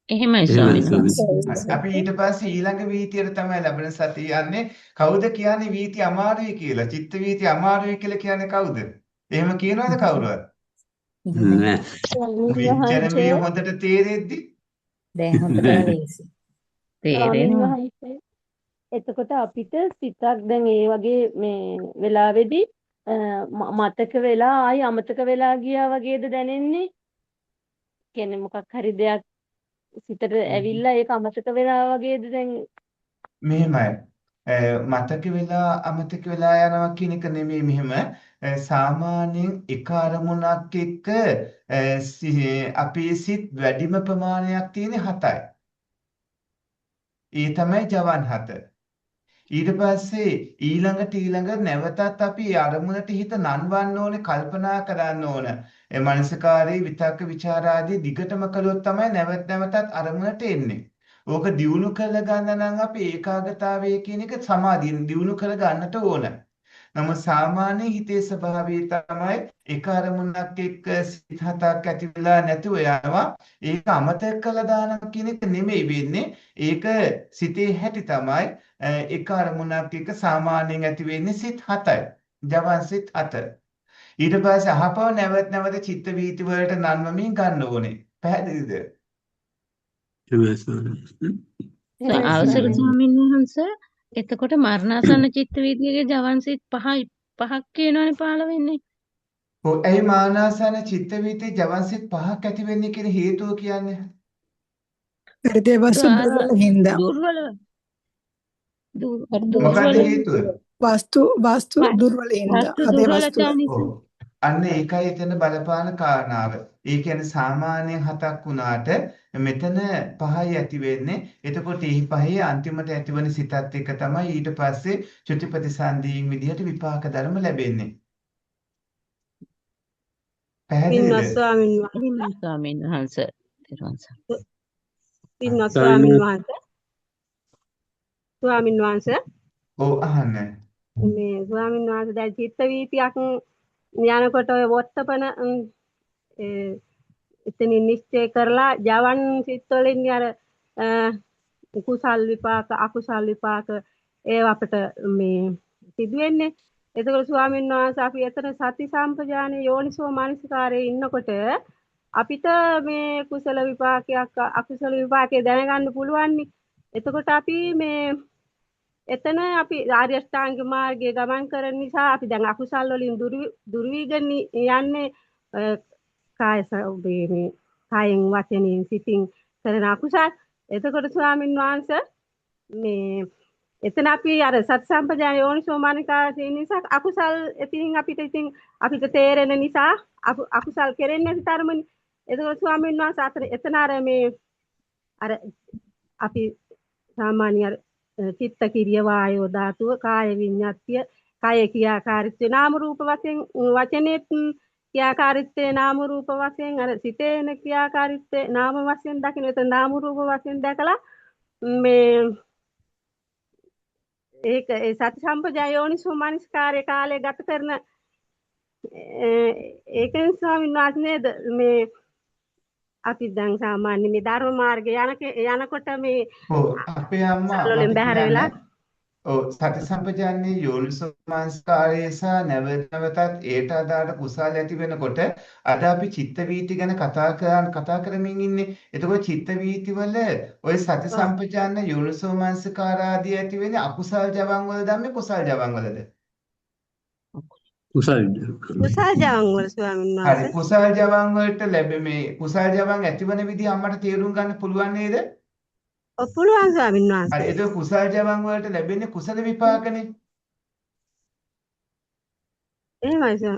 එහෙමයි ස්වාමීන් වහන්සේ. අපි ඊට පස්සේ ඊළඟ වීතියට තමයි ලැබෙන සතිය යන්නේ. කවුද කියන්නේ වීති අමාරුයි කියලා? චිත්ත වීති අමාරුයි කියලා කියන්නේ කවුද? එහෙම කියනවද කවුරුවත්? නෑ. විචාර මේ හොඳට තේරෙද්දි දැන් හොඳට ලේසි. තේරෙනවා. එතකොට අපිට සිතක් දැන් ඒ වගේ මේ වෙලාවේදී මතක වෙලා ආයි අමතක වෙලා ගියා වගේද දැනෙන්නේ? කියන්නේ මොකක් හරි දෙයක් සිතට ඇවිල්ලා ඒක අමතක වෙලා වගේද දැන් මෙහෙමයි. මතක වෙලා අමතක වෙලා යනවා කියන එක නෙමෙයි මෙහෙම. සාමාන්‍යයෙන් එක අරමුණක් එක්ක අපේ සිත් වැඩිම ප්‍රමාණයක් තියෙන 7යි. ඒ තමයි ජවන් 7. ඊට පස්සේ ඊළඟ නැවතත් අපි අරමුණට හිත නන්වන්න ඕනේ, කල්පනා කරන්න ඕන. ඒ මනසකාරී විතක්ක ਵਿਚාර ආදී දිගටම කළොත් තමයි නැවතත් අරමුණට එන්නේ. ඕක දියුණු කරලා ගන්න නම් අපි ඒකාග්‍රතාවය කියන එක සමාධියෙන් දියුණු කර ගන්නට ඕන. නමුත් සාමාන්‍ය හිතේ ස්වභාවය තමයි එක අරමුණක් එක්ක සිත 7ක් ඇති වෙලා නැතුව යනවා. ඒක අමතක කළා දානවා කියන එක නෙමෙයි වෙන්නේ. ඒක සිතේ හැටි තමයි. එක අරමුණක් එක්ක සාමාන්‍යයෙන් ඇති වෙන්නේ සිත් 7යි. ජවන් සිත් 7. ඊට පස්සේ අහපව නැවත චිත්ත වීති වලට නන්වමින් ගන්න ඕනේ. පැහැදිලිද? අවසර ස්වාමීන් වහන්සේ එතකොට මරණාසන්න චිත්ත වීදියේ ජවන් සිත් පහක් කියනවනේ පහළ වෙන්නේ. ඔව් ඇයි මානසන චිත්ත වීති ජවන් සිත් 5ක් ඇති වෙන්නේ කියන හේතුව කියන්නේ? හෘදය වස්තු දුර්වල හින්දා. මොකක්ද හේතුව? වස්තු දුර්වල හින්දා. හෘදය වස්තු. අන්න ඒකයි එතන බලපාන කාරණාව. ඒ කියන්නේ සාමාන්‍යයෙන් 7ක් වුණාට මෙතන 5යි ඇති වෙන්නේ. එතකොට මේ 5 අන්තිමට ඇතිවන සිතත් එක තමයි ඊට පස්සේ චුතිපටිසන්ධීන් විදිහට විපාක ධර්ම ලැබෙන්නේ. පැහැදිලිද? ස්වාමීන් වහන්සේ. ස්වාමීන් වහන්සේ. ඔව් අහන්න. මේ ස්වාමීන් වහන්සේ දැන් චිත්ත වීතියක් යනකොට ඔය වොත්තපන එතනින් නිශ්චය කරලා ජවන් සිත් වලින් අර කුසල් විපාක අකුසල් විපාක ඒව අපිට මේ සිදු වෙන්නේ. එතකොට ස්වාමීන් වහන්සේ අපි එතන සති සම්පජාන යෝනිසෝ මානසිකාරයේ ඉන්නකොට අපිට මේ කුසල විපාකයක් අකුසල විපාකේ දැනගන්න පුළුවන්. එතකොට අපි මේ එතන අපි ආර්ය අෂ්ටාංග මාර්ගයේ ගමන් කරන නිසා අපි දැන් අකුසල් වලින් දුර වීගෙන යන්නේ මේ කායෙන් වචනෙන් සිතින් කරන අකුසල්. එතකොට ස්වාමීන් වහන්සේ මේ එතන අපි අර සත් සම්පජාන යෝනිසෝ මානසිකාරයේ නිසා අකුසල් ඉතින් අපිට තේරෙන නිසා අකුසල් කෙරෙන්නේ නැති තරමනේ. එතකොට ස්වාමීන් වහන්සේ එතන අර මේ අර අපි සාමාන්‍ය චිත්ත කිරිය වායෝ ධාතුව කාය විඤ්ඤාත්ය කාය ක්‍රියාකාරීත්වය නාම රූප වශයෙන් වචනේත් ක්‍රියාකාරීත්වය නාම රූප වශයෙන් අර සිතේන ක්‍රියාකාරීත්වය නාම වශයෙන් දකින්න. එතන නාම රූප වශයෙන් දැකලා මේ ඒක ඒ සති සම්පජාය යෝනිසෝ මනස්කාරයේ කාලය ගත කරන ඒකෙන් ස්වාමීන් වහන්සේ නේද මේ අපි දැන් සාමාන්‍ය මේ ධර්ම මාර්ගය යනකොට මේ අපේ අම්මා බැහැර වෙලා සති සම්පජාන්නේ යෝනිසෝ මනස්කාරයේ සහ නැවතත් ඒට අදාළ කුසල ඇති වෙනකොට අද අපි චිත්ත වීති ගැන කතා කරමින් ඉන්නේ. එතකොට චිත්ත වීති වල ওই සති සම්පජාන්න යෝනිසෝ මනස්කාර ආදී ඇති වෙන්නේ අකුසල් ජවන් වල ධම්මේ කුසල් ජවන් වලද? කුසල් ජවන් වල ස්වාමීන් වහන්සේ. හරි කුසල් ජවන් වලට මේ කුසල් ජවන් ඇතිවන විදිහ අම්මට තේරුම් ගන්න පුළුවන් නේද? පුළුවන් ස්වාමීන් වහන්සේ. හරි ඒක කුසල් ජවන් වලට ලැබෙන්නේ කුසල විපාකනේ. එහෙමයි සර්.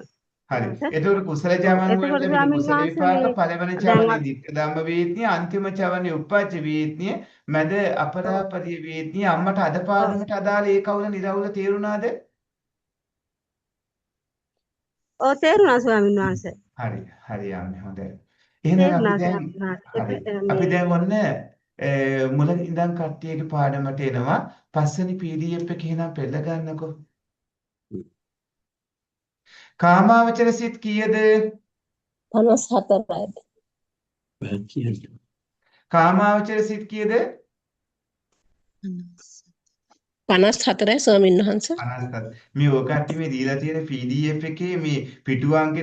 හරි. ඒතකොට කුසල ජවන් වලට ලැබෙන කුසල විපාක පළවෙනි චවනේ ධම්ම වේත්‍ය අන්තිම චවනේ උප්පච්ච වේත්‍ය මැද අපරාපරිය වේත්‍ය අම්මට අද පාඩමට අදාළ ඒ කවුල නිරවුල තේරුණාද? ඔව් තේරුණා ස්වාමීන් වහන්සේ. හරි යන්නේ හොඳයි. එහෙනම් අපි දැන් ඔන්න මුලින් ඉඳන් කට්ටියගේ පාඩමට එනවා. පස්වෙනි PDF එක එහෙනම් පෙළ ගන්නකෝ. කාමාවචර සිත් කීයද? 54යි. කාමාවචර සිත් කීයද? 54යි ස්වාමීන් වහන්සේ. 54. මේ ඔකට මේ දීලා තියෙන PDF එකේ මේ පිටු අංක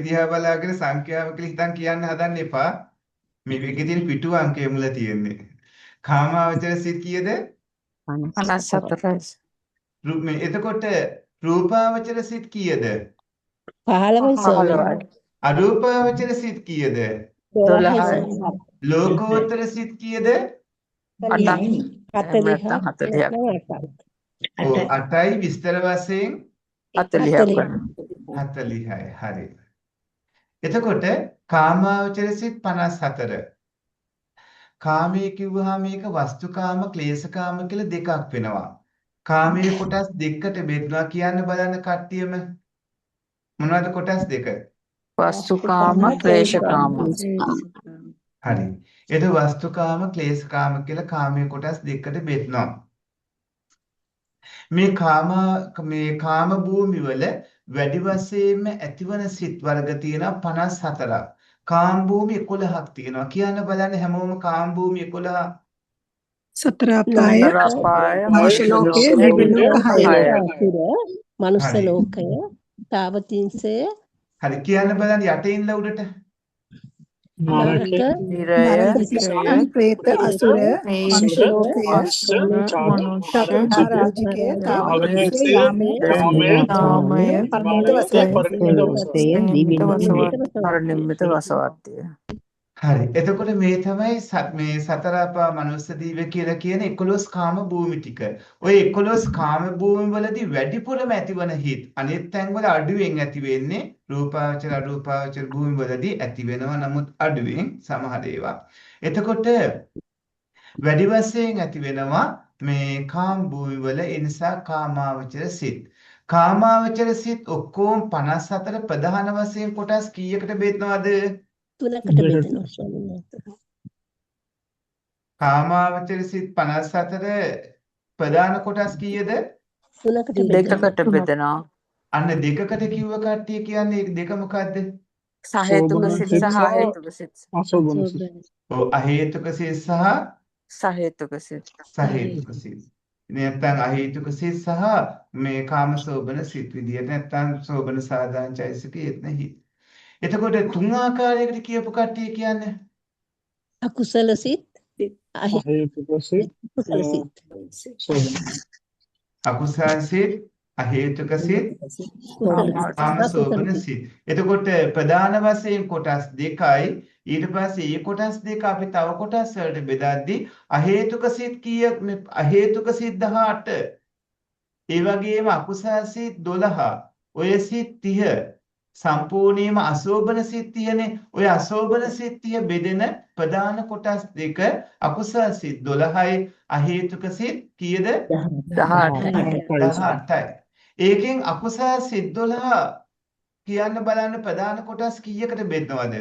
දිහා බලාගෙන සංඛ්‍යාව කියලා හිතන් කියන්න හදන්න එපා. මේ එකේ තියෙන පිටු අංකය මුල තියෙන්නේ. කාමාවචර සිත් කීයද? 54යි. මේ එතකොට රූපාවචර සිත් කීයද? 15යි ස්වාමීන් වහන්සේ. අරූපාවචර සිත් කීයද? 12යි සර්. ලෝකෝත්තර සිත් කීයද? 8යි. 40ක් නැත්නම් 40ක්. ඔව් 8යි විස්තර වශයෙන් 40ක් වෙනවා. 40යි. හරි. එතකොට කාමාවචර සිත් 54. කාමයේ කිව්වහම මේක වස්තුකාම ක්ලේශකාම කියලා දෙකක් වෙනවා. කාමයේ කොටස් දෙකකට බෙදනවා කියන්න බලන්න කට්ටියම. මොනවද කොටස් දෙක? වස්තුකාම ක්ලේශකාම. හරි. ඒක වස්තුකාම ක්ලේශකාම කියලා කාමයේ කොටස් දෙකකට බෙදනවා. මේ කාම භූමි වල වැඩි වශයෙන්ම ඇතිවන සිත් වර්ග තියෙනවා 54ක්. කාම භූමි 11ක් තියෙනවා. කියන්න බලන්න හැමෝම කාම භූමි 11. සතර අපාය, මනුෂ්‍ය ලෝකය, දිව්‍ය ලෝක 6. මනුස්ස ලෝකය, තාවතින්සය. හරි කියන්න බලන්න යටින් උඩට. නරක, නරක, പ്രേත, අසුර, මනුෂ්‍ය ලෝකය, රාජිකය, තාවතින්සය, යාමය, පරිනිම්මිත වසවර්තිය. හරි. එතකොට මේ තමයි මේ සතර අපා මනුස්ස දීව කියලා කියන 11 කාම භූමි ටික. ওই 11 කාම භූමි වලදී වැඩිපුරම ඇතිවන හිත් අනිත් තැන්වල අඩුවෙන් ඇති වෙන්නේ රූපාවචර අරූපාවචර භූමි වලදී ඇති වෙනවා. නමුත් අඩුවෙන් සමහර ඒවා. එතකොට වැඩි වශයෙන් ඇති වෙනවා මේ කාම භූමි වල. ඒ නිසා කාමාවචර සිත්. කාමාවචර සිත් ඔක්කොම 54 ප්‍රධාන වශයෙන් කොටස් කීයකට බෙදනවද? 3කට බෙදෙනවා ස්වාමීන් වහන්සේ. කාමාවචර සිත් 54 ප්‍රධාන කොටස් කීයද? 3කට බෙදෙනවා. අන්න දෙකකට කිව්ව කට්ටිය කියන්නේ ඒ දෙක මොකද්ද? සහේතුක සිත් සහ හේතුක සිත්. ඔව් අහේතුක සිත් සහ සහේතුක සිත්. සහේතුක සිත්. නැත්නම් අහේතුක සිත් සහ මේ කාමසෝබන සිත් විදියට නැත්නම් සෝබන සාධාන චෛසිකයේත් නෙහි. එතකොට තුන් ආකාරයකට කියපු කට්ටිය කියන්නේ අකුසල සිත්, අහේතුක සිත්, කුසල සිත්. අකුසල සිත්, අහේතුක සිත්, කාමසෝබන සිත්. එතකොට ප්‍රධාන වශයෙන් කොටස් දෙකයි. ඊට පස්සේ මේ කොටස් දෙක අපි තව කොටස් වලට බෙදද්දී අහේතුක සිත් කීයක්? අහේතුක සිත් 18. ඒ වගේම අකුසල සිත් 12. ඔය සිත් 30. සම්පූර්ණයෙන්ම අශෝභන සිත් තියෙන්නේ. ඔය අශෝභන සිත් 30 බෙදෙන ප්‍රධාන කොටස් දෙක අකුසල සිත් 12යි අහේතුක සිත් කීයද? 18යි. ඒකෙන් අකුසල සිත් 12 කියන්න බලන්න ප්‍රධාන කොටස් කීයකට බෙදනවද?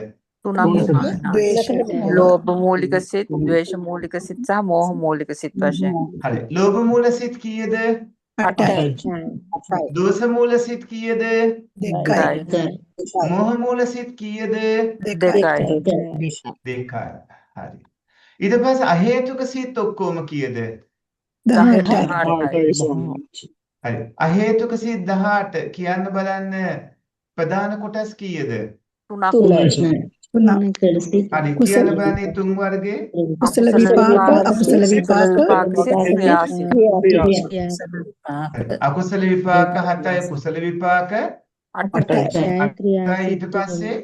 3ක්. ලෝභ මූලික සිත්, ද්වේෂ මූලික සිත් සහ මෝහ මූලික සිත් වශයෙන්. හරි. ලෝභ මූල සිත් කීයද? 8යි. දෝෂ මූල සිත් කීයද? 2යි. මෝහ මූල සිත් කීයද? 2යි. 2යි. හරි. ඊට පස්සේ අහේතුක සිත් ඔක්කොම කීයද? 18යි. හරි. අහේතුක සිත් 18 කියන්න බලන්න ප්‍රධාන කොටස් කීයද? 3යි. හරි. කියන්න බලන්න තුන් වර්ගයේ කුසල විපාක, අකුසල විපාක, අකුසල විපාක 7යි, කුසල විපාක 8යි. ඊට පස්සේ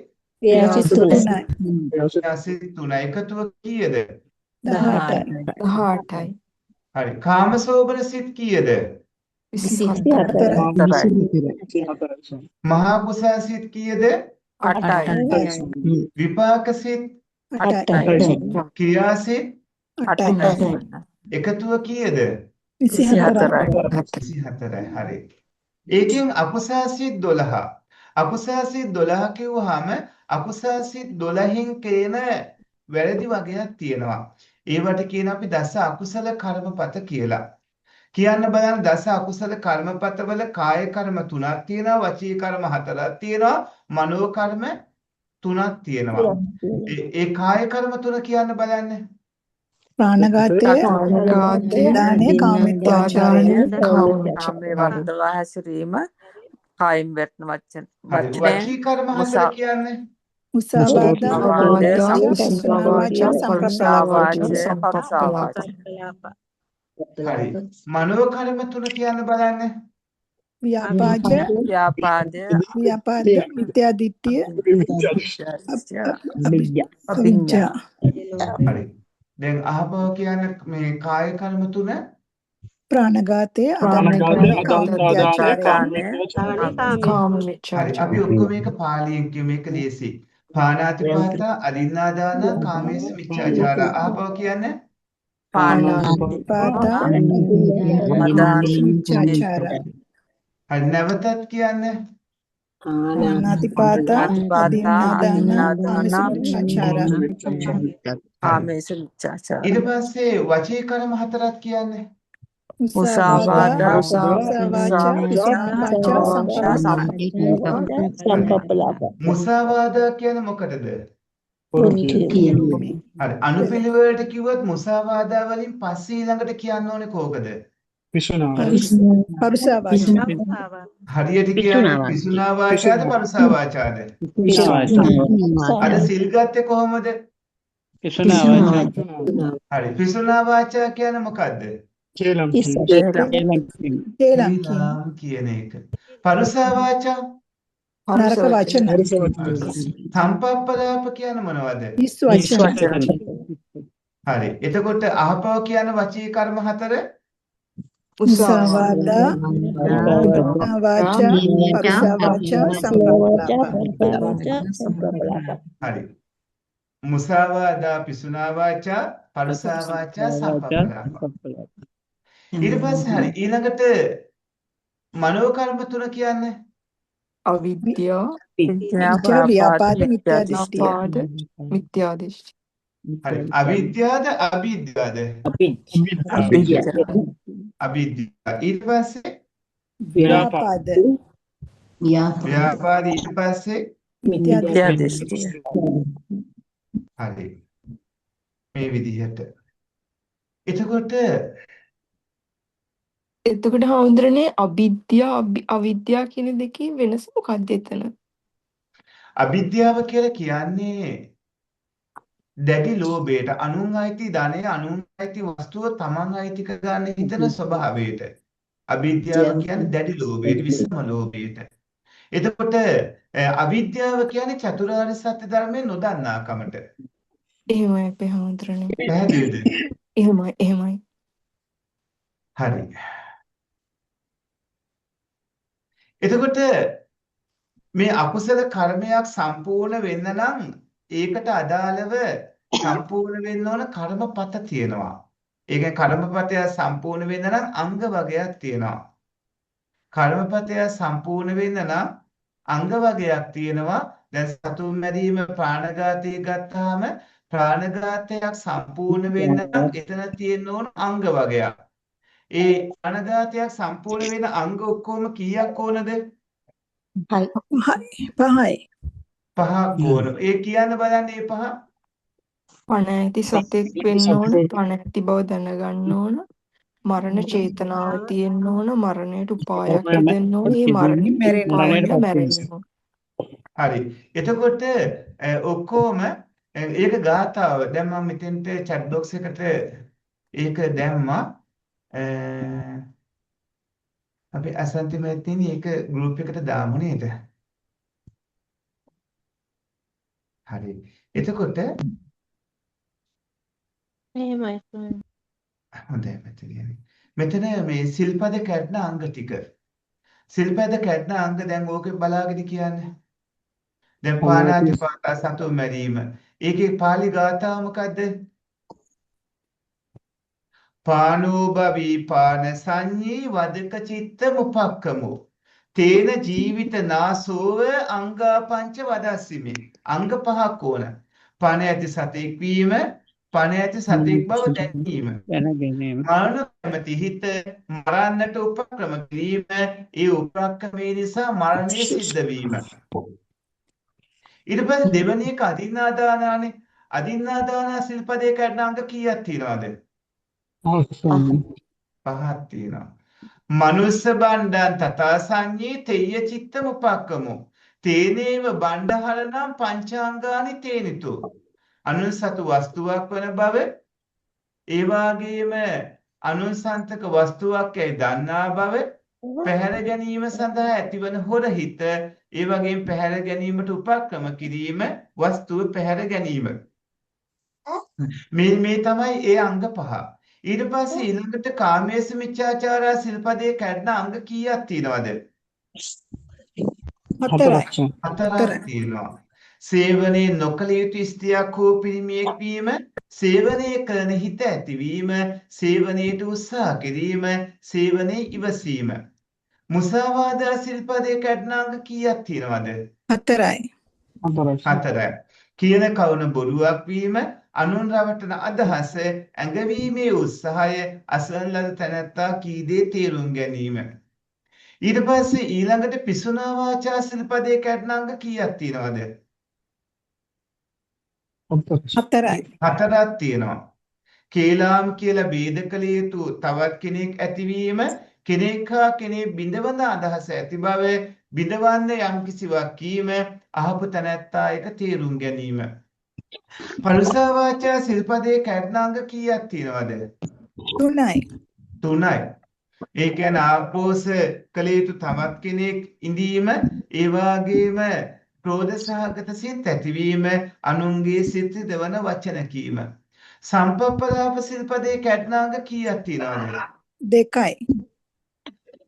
ක්‍රියාසිත 3යි. එකතුව කීයද? 18යි. හරි. කාමසෝබන සිත් කීයද? 24යි. මහා කුසල සිත් කීයද? 8යි. විපාක සිත් 8යි. ක්‍රියාසිත 8යි. එකතුව කීයද? 24යි. 24යි. හරි. ඒකෙන් අකුසල සිත් 12. අකුසල සිත් 12 කිව්වහම අකුසල සිත් 12න් කේන වැරදි වගේක් තියෙනවා. ඒවට කියන අපි දස අකුසල කර්මපත කියලා. කියන්න බලන්න දස අකුසල කර්මපතවල කාය කර්ම 3ක් තියෙනවා, වචී කර්ම 4ක් තියෙනවා, මනෝ කර්ම 3ක් තියෙනවා. ඒ කාය කර්ම 3 කියන්න බලන්න. ප්‍රාණඝාතය, දානය, කාමීත්‍යාචාරය, කාමයේ වර්ධවා හැසිරීම, කායින් වැටෙන වචන. වචී කර්ම 4 කියන්නේ මුසාවාදා, හරි. මනෝ කර්ම 3 කියන්න බලන්න. ව්‍යාපාද ව්‍යාපාදය මිත්‍යාදිට්ඨිය අභිජ්ජා අවිජ්ජා හරි. දැන් අහපව කියන්නේ මේ කාය කර්ම තුන ප්‍රාණඝාතය අදම්මදානය කාමමිත්‍යාචාරය හරි. අපි ඔක්කොම මේක පාලියෙන් කියමු මේක ලේසි. පාණාතිපාතා අදින්නාදාන කාමේස මිච්ඡාචාර අහපව කියන්නේ පාණාතිපාතා මිච්ඡාචාර හරි. නැවතත් කියන්නේ පාණාතිපාතා අදින්නාදාන කාමේස මිච්ඡාචාර ඊට පස්සේ වචී කර්ම හතරක් කියන්නේ මුසාවාදා මුසාවාදා කියන්නේ මොකටද? හරි. අනුපිළිවෙලට කිව්වොත් මුසාවාදා වලින් පස්සේ ඊළඟට කියන්න ඕනේ කෝකද? හරියට කියන්නේ පිසුනා වාචාද පරුසා වාචාද? අද සිල් ගත්තේ කොහොමද? හරි. පිසුනා වාචා කියන්නේ මොකද්ද? කේලම් කියන එක. පරුසා වාචා නරක වචන සම්පප්පලාප කියන්නේ මොනවද? හිස් වචන හරි. එතකොට අහපව කියන වචී කර්ම හතර මුසාවාදා වාචා පරුසා වාචා සම්ප්‍රප්පලාප හරි. මුසාවාදා පිසුනා වාචා පරුසා වාචා සම්පප්පලාප. ඊට පස්සේ හරි ඊළඟට මනෝ කර්ම තුන කියන්නේ අවිද්‍යා ව්‍යාපාද මිත්‍යාදිෂ්ඨිය හරි. අවිද්‍යාවද අවිද්‍යාවද? අවිද්‍යාව. ඊට පස්සේ ව්‍යාපාද ව්‍යාපාද ඊට පස්සේ මිත්‍යාදිෂ්ඨිය. හරි. මේ විදිහට. එතකොට හඳුරන්නේ අවිද්‍යා අවිද්‍යා කියන දෙකේ වෙනස මොකක්ද එතන? අවිද්‍යාව කියලා කියන්නේ දැඩි ලෝභයට අනුන් අයිති ධනය අනුන් අයිති වස්තුව තමන් අයිති කර ගන්න හිතන ස්වභාවයට අවිද්‍යාව කියන්නේ දැඩි ලෝභයට විසම ලෝභයට. එතකොට අවිද්‍යාව කියන්නේ චතුරාර්ය සත්‍ය ධර්මයේ නොදන්නාකමට. එහෙමයි අපේ හඳුරන්නේ. පැහැදිලිද? එහෙමයි. හරි. එතකොට මේ අකුසල කර්මයක් සම්පූර්ණ වෙන්න නම් ඒකට අදාළව සම්පූර්ණ වෙන්න ඕන කර්මපත තියෙනවා. ඒ කියන්නේ කර්මපතය සම්පූර්ණ වෙන්න නම් අංග වගයක් තියෙනවා. කර්මපතය සම්පූර්ණ වෙන්න නම් අංග වගයක් තියෙනවා. දැන් සතුන් මැරීම ප්‍රාණඝාතය ගත්තාම ප්‍රාණඝාතයක් සම්පූර්ණ වෙන්න නම් එතන තියෙන්න ඕන අංග වගයක්. ඒ ප්‍රාණඝාතයක් සම්පූර්ණ වෙන අංග ඔක්කොම කීයක් ඕනද? 5යි. පහක් ඕන. ඒ කියන්න බලන්න මේ පහ. පණ ඇති සතෙක් වෙන්න ඕන, පණ ඇති බව දැනගන්න ඕන, මරණ චේතනාව තියෙන්න ඕන, මරණයට උපායක් දෙන්න ඕන, මේ මරණය මැරෙන්න ඕන. හරි. එතකොට ඔක්කොම ඒක ගාථාව. දැන් මම මෙතෙන්ට chat box එකට ඒක දැම්මා. අපි අසන්ති මැතිනි ඒක group එකට දාමු නේද? හරි. එතකොට එහෙමයි. හොඳයි මෙතන මේ සිල්පද කැඩන අංග ටික. සිල්පද කැඩන අංග දැන් ඕකෙන් බලාගෙන කියන්නේ. දැන් පාණාතිපාතා සතුන් මැරීම. ඒකේ පාලි ගාථාව මොකද්ද? පානෝභවී පාන සංඤී වදක චිත්ත මුපක්කමෝ තේන ජීවිත නාසෝව අංගා පංච වදස්සිමි. අංග පහක් ඕන. පණ ඇති සතෙක් වීම, පණ ඇති සතෙක් බව දැනීම, මරණ කැමැති හිත, මරන්නට උපක්‍රම කිරීම, ඒ උපක්‍රමයේ නිසා මරණය සිද්ධ වීම. ඊට පස්සේ දෙවෙනි එක අදින්නාදානානේ. අදින්නාදාන සිල්පදේ කැඩන අංග කීයක් තියනවද? පහක් තියෙනවා. මනුස්ස බණ්ඩං තථා සංඤේ තෙය්‍ය චිත්තම උපක්කමෝ තේනේව බණ්ඩහරණං පංචාංගානි තේනිතු. අනුසතු වස්තුවක් වන බව ඒ වාගේම අනුසන්තක වස්තුවක් යයි දන්නා බව පැහැර ගැනීම සඳහා ඇතිවන හොරහිත ඒ වගේම පැහැර ගැනීමට උපක්‍රම කිරීම වස්තුව පැහැර ගැනීම මේ තමයි ඒ අංග පහ. ඊට පස්සේ ඊළඟට කාමේශ මිච්ඡාචාරා සිල්පදේ කැඩන අංග කීයක් තියෙනවද? 4යි. 4ක් තියෙනවා. සේවනයේ නොකළ යුතු ස්ත්‍රියක් හෝ පිරිමියෙක් වීම, සේවනයේ කරන හිත ඇතිවීම, සේවනයේට උත්සාහ කිරීම, සේවනයේ ඉවසීම. මුසාවාදා සිල්පදේ කැඩන අංග කීයක් තියෙනවද? 4යි. 4යි. කියන කවුන බොරුවක් වීම, අනුන් රවටන අදහස, ඇඟවීමේ උත්සාහය, අසරණ ලද තැනැත්තා කී දේ තේරුම් ගැනීම. ඊට පස්සේ ඊළඟට පිසුනා වාචා සිල්පදේ කැඩන අංග කීයක් තියෙනවද? 4යි. 4ක් තියෙනවා. කේලාම් කියලා ભેද කළ යුතු තවත් කෙනෙක් ඇතිවීම, කෙනෙක් හා කෙනෙක් බිඳවන අදහස ඇති බව, බිඳවන්න යම් කිසිවක් කීම, අහපු තැනැත්තා එක තේරුම් ගැනීම. පරුසා වාචා සිල්පදේ කැඩන අංග කීයක් තියෙනවද? 3යි. 3යි. ඒ කියන්නේ ආපෝස කළ යුතු තවත් කෙනෙක් ඉඳීම, ඒ වගේම ක්‍රෝධ සහගත සිත් ඇතිවීම, අනුන්ගේ සිත් දවන වචන කීම. සම්පප්පලාප සිල්පදේ කැඩන අංග කීයක් තියෙනවද? 2යි.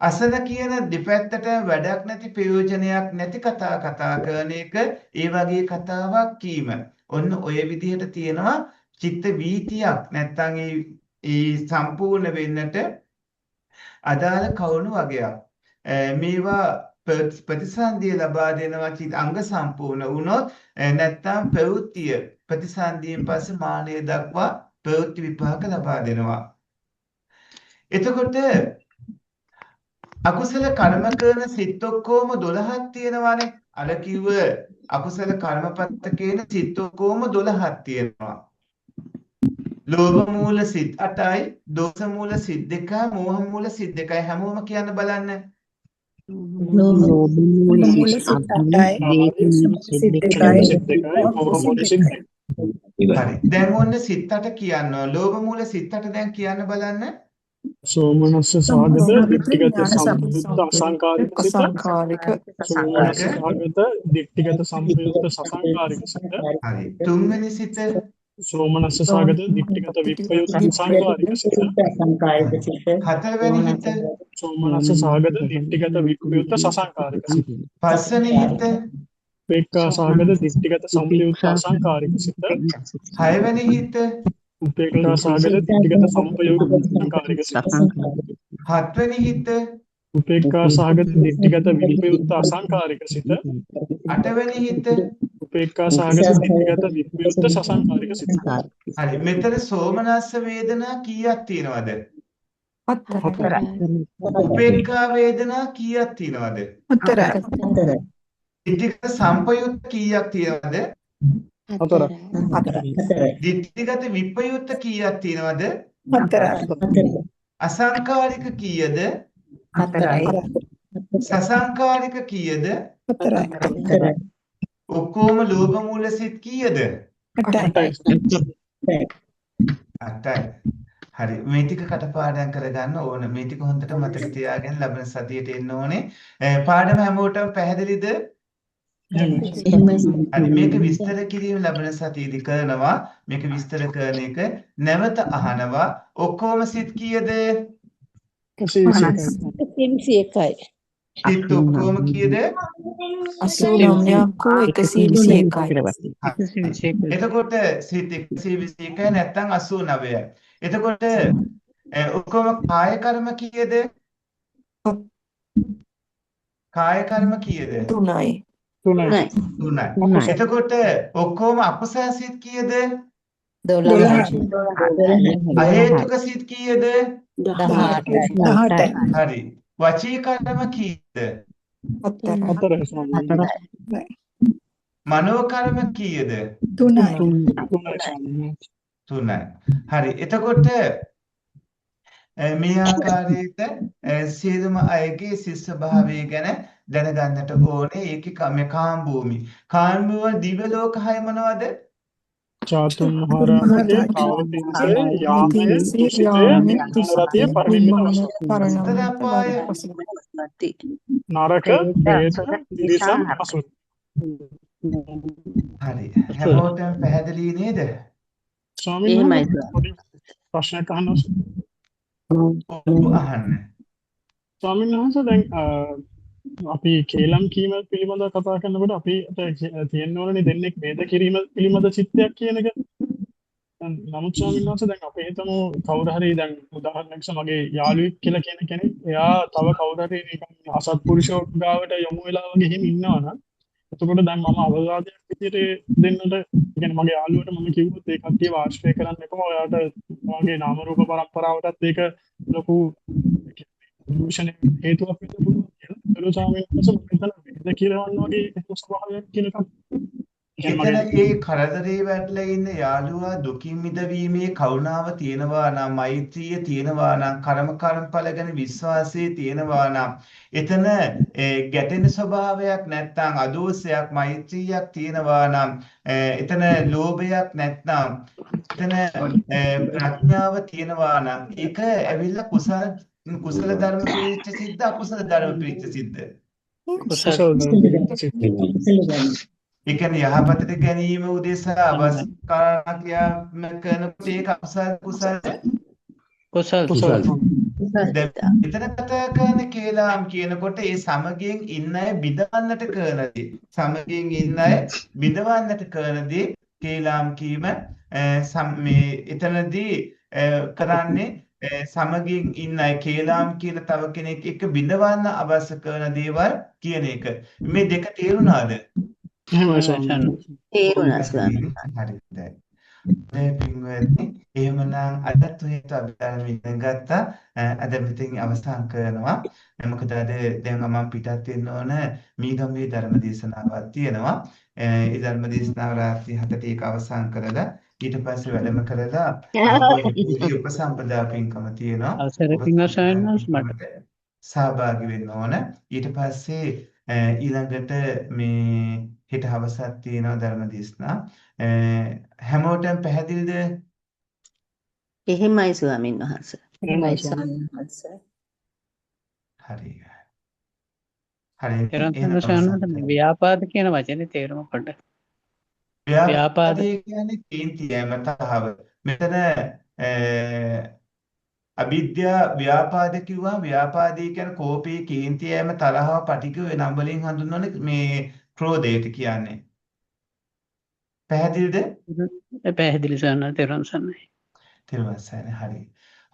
අසල කියන දෙපැත්තට වැඩක් නැති ප්‍රයෝජනයක් නැති කතා කරන එක, ඒ වගේ කතාවක් කීම. ඔන්න ඔය විදිහට තියෙනවා චිත්ත වීතියක් නැත්තම් ඒ සම්පූර්ණ වෙන්නට අදාළ කවුණු වගේක්. මේවා ප්‍රතිසන්දිය ලබා දෙනවා අංග සම්පූර්ණ වුණොත්, නැත්තම් ප්‍රවෘත්තිය ප්‍රතිසන්දියෙන් පස්සේ මානය දක්වා ප්‍රවෘත්ති විපාක ලබා දෙනවා. එතකොට අකුසල කර්ම කරන සිත් ඔක්කොම 12ක් තියෙනවානේ. අර කිව්ව අකුසල කර්මපත්ත කියන සිත් ඔක්කොම 12ක් තියෙනවා. ලෝභ මූල සිත් 8යි, දෝෂ මූල සිත් 2යි, මෝහ මූල සිත් 2යි. හැමෝම කියන්න බලන්න. ලෝභ මූල සිත් 8යි, දේශ සිත් 2යි, මෝහ මූල සිත් 2යි. හරි. දැන් ඔන්න සිත් 8 කියනවා. ලෝභ මූල සිත් 8 දැන් කියන්න බලන්න. සෝමනස්ස සාගත දිට්ඨිගත සම්පයුක්ත අසංකාරික සිත. සෝමනස්ස සාගත දිට්ඨිගත සම්පයුක්ත සසංකාරික සිත. හරි. තුන්වෙනි සිත සෝමනස්ස සාගත දිට්ඨිගත විප්‍රයුක්ත අසංකාරික සිත. හතරවෙනි හිත සෝමනස්ස සාගත දිට්ඨිගත විප්‍රයුක්ත සසංකාරික සිත. පස්වෙනි හිත උපේක්ඛා සාගත දිට්ඨිගත සම්පයුක්ත අසංකාරික සිත. හයවෙනි හිත උපේක්ඛා සාගත දිට්ඨිගත සම්පයුක්ත අසංකාරික සිත. හත්වෙනි හිත උපේක්ඛා සාගත දිට්ඨිගත විප්‍රයුක්ත අසංකාරික සිත. අටවෙනි හිත උපේක්ඛා සාගත දිට්ඨිගත විප්‍රයුක්ත සසංකාරික සිත. හරි. මෙතන සෝමනස්ස වේදනා කීයක් තියෙනවද? 4යි. උපේක්ඛා වේදනා කීයක් තියෙනවද? 4යි. දිට්ඨිගත සම්පයුක්ත කීයක් තියෙනවද? 4යි. දිට්ඨිගත විප්‍රයුක්ත කීයක් තියෙනවද? 4යි. අසංකාරික කීයද? 4යි. සසංකාරික කීයද? 4යි. ඔක්කොම ලෝභ මූල සිත් කීයද? 8යි. 8යි. හරි. මේ ටික කටපාඩම් කරගන්න ඕන. මේ ටික හොඳට මතක තියාගෙන ලබන සතියට එන්න ඕනේ. පාඩම හැමෝටම පැහැදිලිද? හරි. මේක විස්තර කිරීම ලබන සතියේදී කරනවා. මේක විස්තර කරන එක නැවත අහනවා. ඔක්කොම සිත් කීයද? 121යි. සිත් ඔක්කොම කීයද? 89ක් 121යි. එතකොට සිත් 121යි නැත්නම් 89යි. එතකොට ඔක්කොම කාය කර්ම කීයද? කාය කර්ම කීයද? 3යි. 3යි. එතකොට ඔක්කොම අකුසල සිත් කීයද? 12යි. අහේතුක සිත් කීයද? 18යි. හරි. වචී කර්ම කීයද? 4යි. මනෝ කර්ම කීයද? 3යි. 3යි. හරි. එතකොට මේ ආකාරයට සියලුම අයගේ සිත් ස්වභාවය ගැන දැනගන්නට ඕනේ. ඒකේ මේ කාම භූමි. කාම භූමිය දිව්‍ය ලෝක 6 මොනවද? චාතුම්මහරාජේ කාවතින්සේ යාමේ තුසිතේ නිරතිය පරිවිමනස. සතර අපාය දුගති. නරක, പ്രേත, තිරිසන්, අසුර. හරි. හැමෝටම පැහැදිලි නේද? ස්වාමීන් එහෙමයි වහන්සේ පොඩි ප්‍රශ්නයක් අහන්න අවශ්‍යයි. ඔව් අහන්න. ස්වාමීන් වහන්සේ දැන් අපි කේලම් කීම පිළිබඳව කතා කරනකොට අපි තියෙන්න ඕනේ දෙන්නෙක් වේද කිරීම පිළිබඳ චිත්තයක් කියන එක. නමුත් ස්වාමීන් වහන්සේ දැන් අපි හිතමු කවුරු හරි දැන් උදාහරණයක් මගේ යාළුවෙක් කියලා කියන කෙනෙක් එයා තව කවුරු හරි නිකන් අසත්පුරුෂයෙක් ගාවට යොමු වෙලා වගේ එහෙම ඉන්නවා නම් එතකොට දැන් මම අවවාදයක් විදිහට දෙන්නට කියන්නේ මගේ යාළුවට මම කිව්වොත් ඒ කට්ටිය වාශ්‍රය කරන්න එපා. ඔයාට ඔයාගේ නාම රූප පරම්පරාවටත් ඒක ලොකු දූෂණ හේතුවක් වෙන්න පුළුවන් කියලා. ඒක ස්වාමීන් වහන්සේ මෙතන වේද කියවන්න වගේ ස්වභාවයක් කියන එක. එතන ඒ කරදරේ වැටලා ඉන්න යාළුවා දුකින් මිදවීමේ කරුණාව තියෙනවා නම් මෛත්‍රිය තියෙනවා නම් කර්මඵල ගැන විශ්වාසය තියෙනවා නම් එතන ගැටෙන ස්වභාවයක් නැත්නම් අදෝෂයක් මෛත්‍රියක් තියෙනවා නම් එතන ලෝභයක් නැත්නම් එතන ප්‍රඥාව තියෙනවා නම් ඒක ඇවිල්ලා කුසල ධර්ම පිරිච්ච සිද්ධ අකුසල ධර්ම පිරිච්ච සිද්ධ ඒ කියන්නේ යහපතට ගැනීම උදෙසා අවශ්‍ය කාරණා ක්‍රියාත්මක කරනකොට ඒක කුසල්. එතන කතා කරන කේලාම් කියනකොට ඒ සමගියෙන් ඉන්න අය බිඳවන්නට කරන දේ. සමගියෙන් ඉන්න අය බිඳවන්නට කරන දේ කේලාම් කීම මේ එතනදී කරන්නේ සමගියෙන් ඉන්න අය කේලාම් කියලා තව කෙනෙක් එක්ක බිඳවන්න අවශ්‍ය කරන දේවල් කියන එක. මේ දෙක තේරුණාද? තේරුණා ස්වාමීන් හරිද? පින්වත්නි එහෙමනම් අදත් ඔය අභිධර්ම ඉගෙන ගත්තා. අද මෙතෙන් අවසන් කරනවා. මොකද අද දැන් මම පිටත් වෙන්න ඕන මීගම්බේ ධර්ම දේශනාවක් තියෙනවා. ඒ ධර්ම දේශනාව රාත්‍රී 7ට ඒක අවසන් කරලා ඊට පස්සේ වැඩම කරලා උපසම්පදා පින්කම තියෙනවා. සහභාගී වෙන්න ඕන. ඊට පස්සේ ඊළඟට මේ හෙට හවසක් තියෙනවා ධර්ම දේශනා. හැමෝටම පැහැදිලිද? එහෙමයි ස්වාමීන් වහන්සේ. එහෙමයි ස්වාමීන් වහන්සේ. හරි. ව්‍යාපාද කියන වචනේ තේරුම පොඩ්ඩක්. ව්‍යාපාද කියන්නේ කේන්තියම තහව. මෙතන අවිද්‍යා ව්‍යාපාද කිව්වා ව්‍යාපාදී කියන්නේ කෝපී කේන්තියම තරහව පටිඝ වෙන නම් වලින් හඳුන්වන්නේ මේ ක්‍රෝධයට කියන්නේ. පැහැදිලිද? පැහැදිලි සන්න තෙරුවන් සරණයි. තෙරුවන් සරණයි. හරි.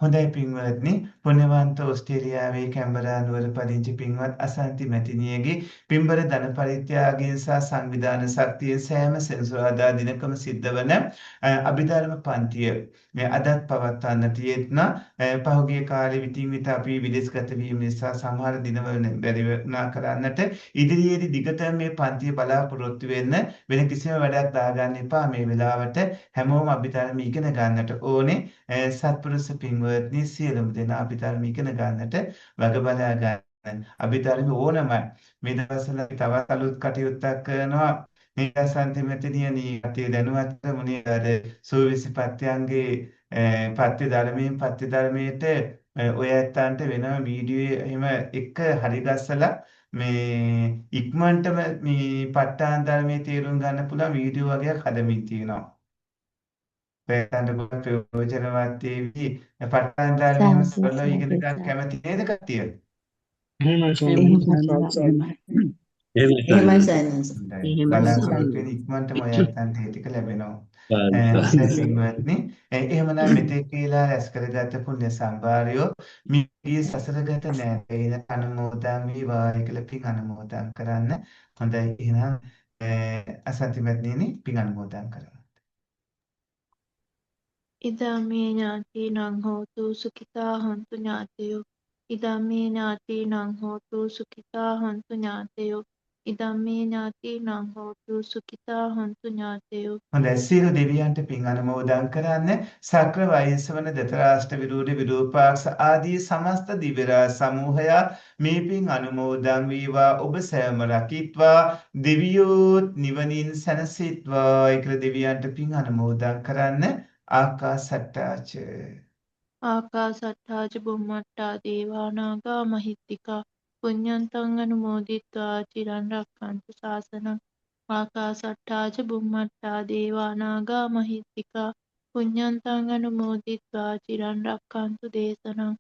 හොඳයි පින්වත්නි, පුණ්‍යවන්ත ඕස්ට්‍රේලියාවේ කැම්බරා නුවර පදිංචි පින්වත් අසන්ති මැතිණියගේ පින්බර ධන පරිත්‍යාගයෙන් සහ සංවිධාන ශක්තියෙන් සෑම සෙනසුරාදා දිනකම සිද්ධ වන අභිධර්ම පන්තිය අදත් පවත්වන්නට යෙත්න පහුගිය කාලේ විтин විත අපි විදේශගත වීම නිසා සමහර දිනවල බැරි වුණා කරන්නට ඉදිරියේදී දිගටම මේ පන්තිය බලාපොරොත්තු වෙන්න වෙන කිසිම වැඩක් දාගන්න එපා. මේ වෙලාවට හැමෝම අභිධර්ම ඉගෙන ගන්නට ඕනේ. සත්පුරුෂ පින්වත්නි සියලුම දෙනා අභිධර්ම ඉගෙන ගන්නට වග බලා ගන්න. අභිධර්ම ඕනමයි. මේ දවස්වල තවත් අලුත් කටයුත්තක් කරනවා. නිරසන්ති මෙතනියනි කටිය දැනුවත් මුනේ අර සෝවිසි පත්‍යංගේ පත්‍ය ධර්මයට ඔය ඇත්තන්ට වෙනම වීඩියෝ එහෙම එක හරි ගස්සලා මේ ඉක්මනටම මේ ප ဋ ාණ ධර්මයේ තේරුම් ගන්න පුළුවන් වීඩියෝ වගේක් හදමින් තියෙනවා. පැත්තන්ට ගොඩක් ප්‍රයෝජනවත් වේවි. ප ဋ ාණ ධර්මයේම සරලව ඉගෙන ගන්න කැමති නේද කට්ටිය? එහෙමයි සයන්ස්. බලාපොරොත්තු වෙන ඉක්මනටම ඔයයන්ට ඒ ටික ලැබෙනවා. පින්වත්නි එහෙමනම් මෙතෙක් කියලා රැස් කරගත පුණ්‍ය සම්භාරයෝ මේ සසරගත නැතේන අනුමෝදන් වේවා කියලා පින් අනුමෝදන් කරන්න. හොඳයි එහෙනම් අසන්ති මැදිනේනි පින් අනුමෝදන් කරමු. ඉදම්මේ ඥාතිනං හෝතු සුඛිතා හොන්තු ඥාතයෝ. ඉදම්මේ ඥාතිනං හෝතු සුඛිතා හොන්තු ඥාතයෝ. ඉදම්මේ ඥාතිනං හෝතු සුඛිතා හොන්තු ඥාතයෝ. හොඳයි සියලු දෙවියන්ට පින් අනුමෝදන් කරන්න. සක්‍ර වයසවන දතරාෂ්ට විරූඪ විරූපාක්ෂ ආදී සමස්ත දිව්‍ය රාජ සමූහය මේ පින් අනුමෝදන් වේවා. ඔබ සෑම රකිත්වා දෙවියෝ නිවනින් සැනසෙත්වා කියලා දෙවියන්ට පින් අනුමෝදන් කරන්න. ආකාසට්ටාච ආකාසට්ටාච බුම්මට්ටා දේවා නාග මහිත්‍තිකා පුඤ්ඤන්තං අනුමෝදිत्वा චිරන් රක්ඛන්තු ශාසනං ආකාසට්ටා ච බුම්මට්ටා දේවා නාග මහිත්‍තිකා පුඤ්ඤන්තං අනුමෝදිत्वा චිරන් රක්ඛන්තු දේශනං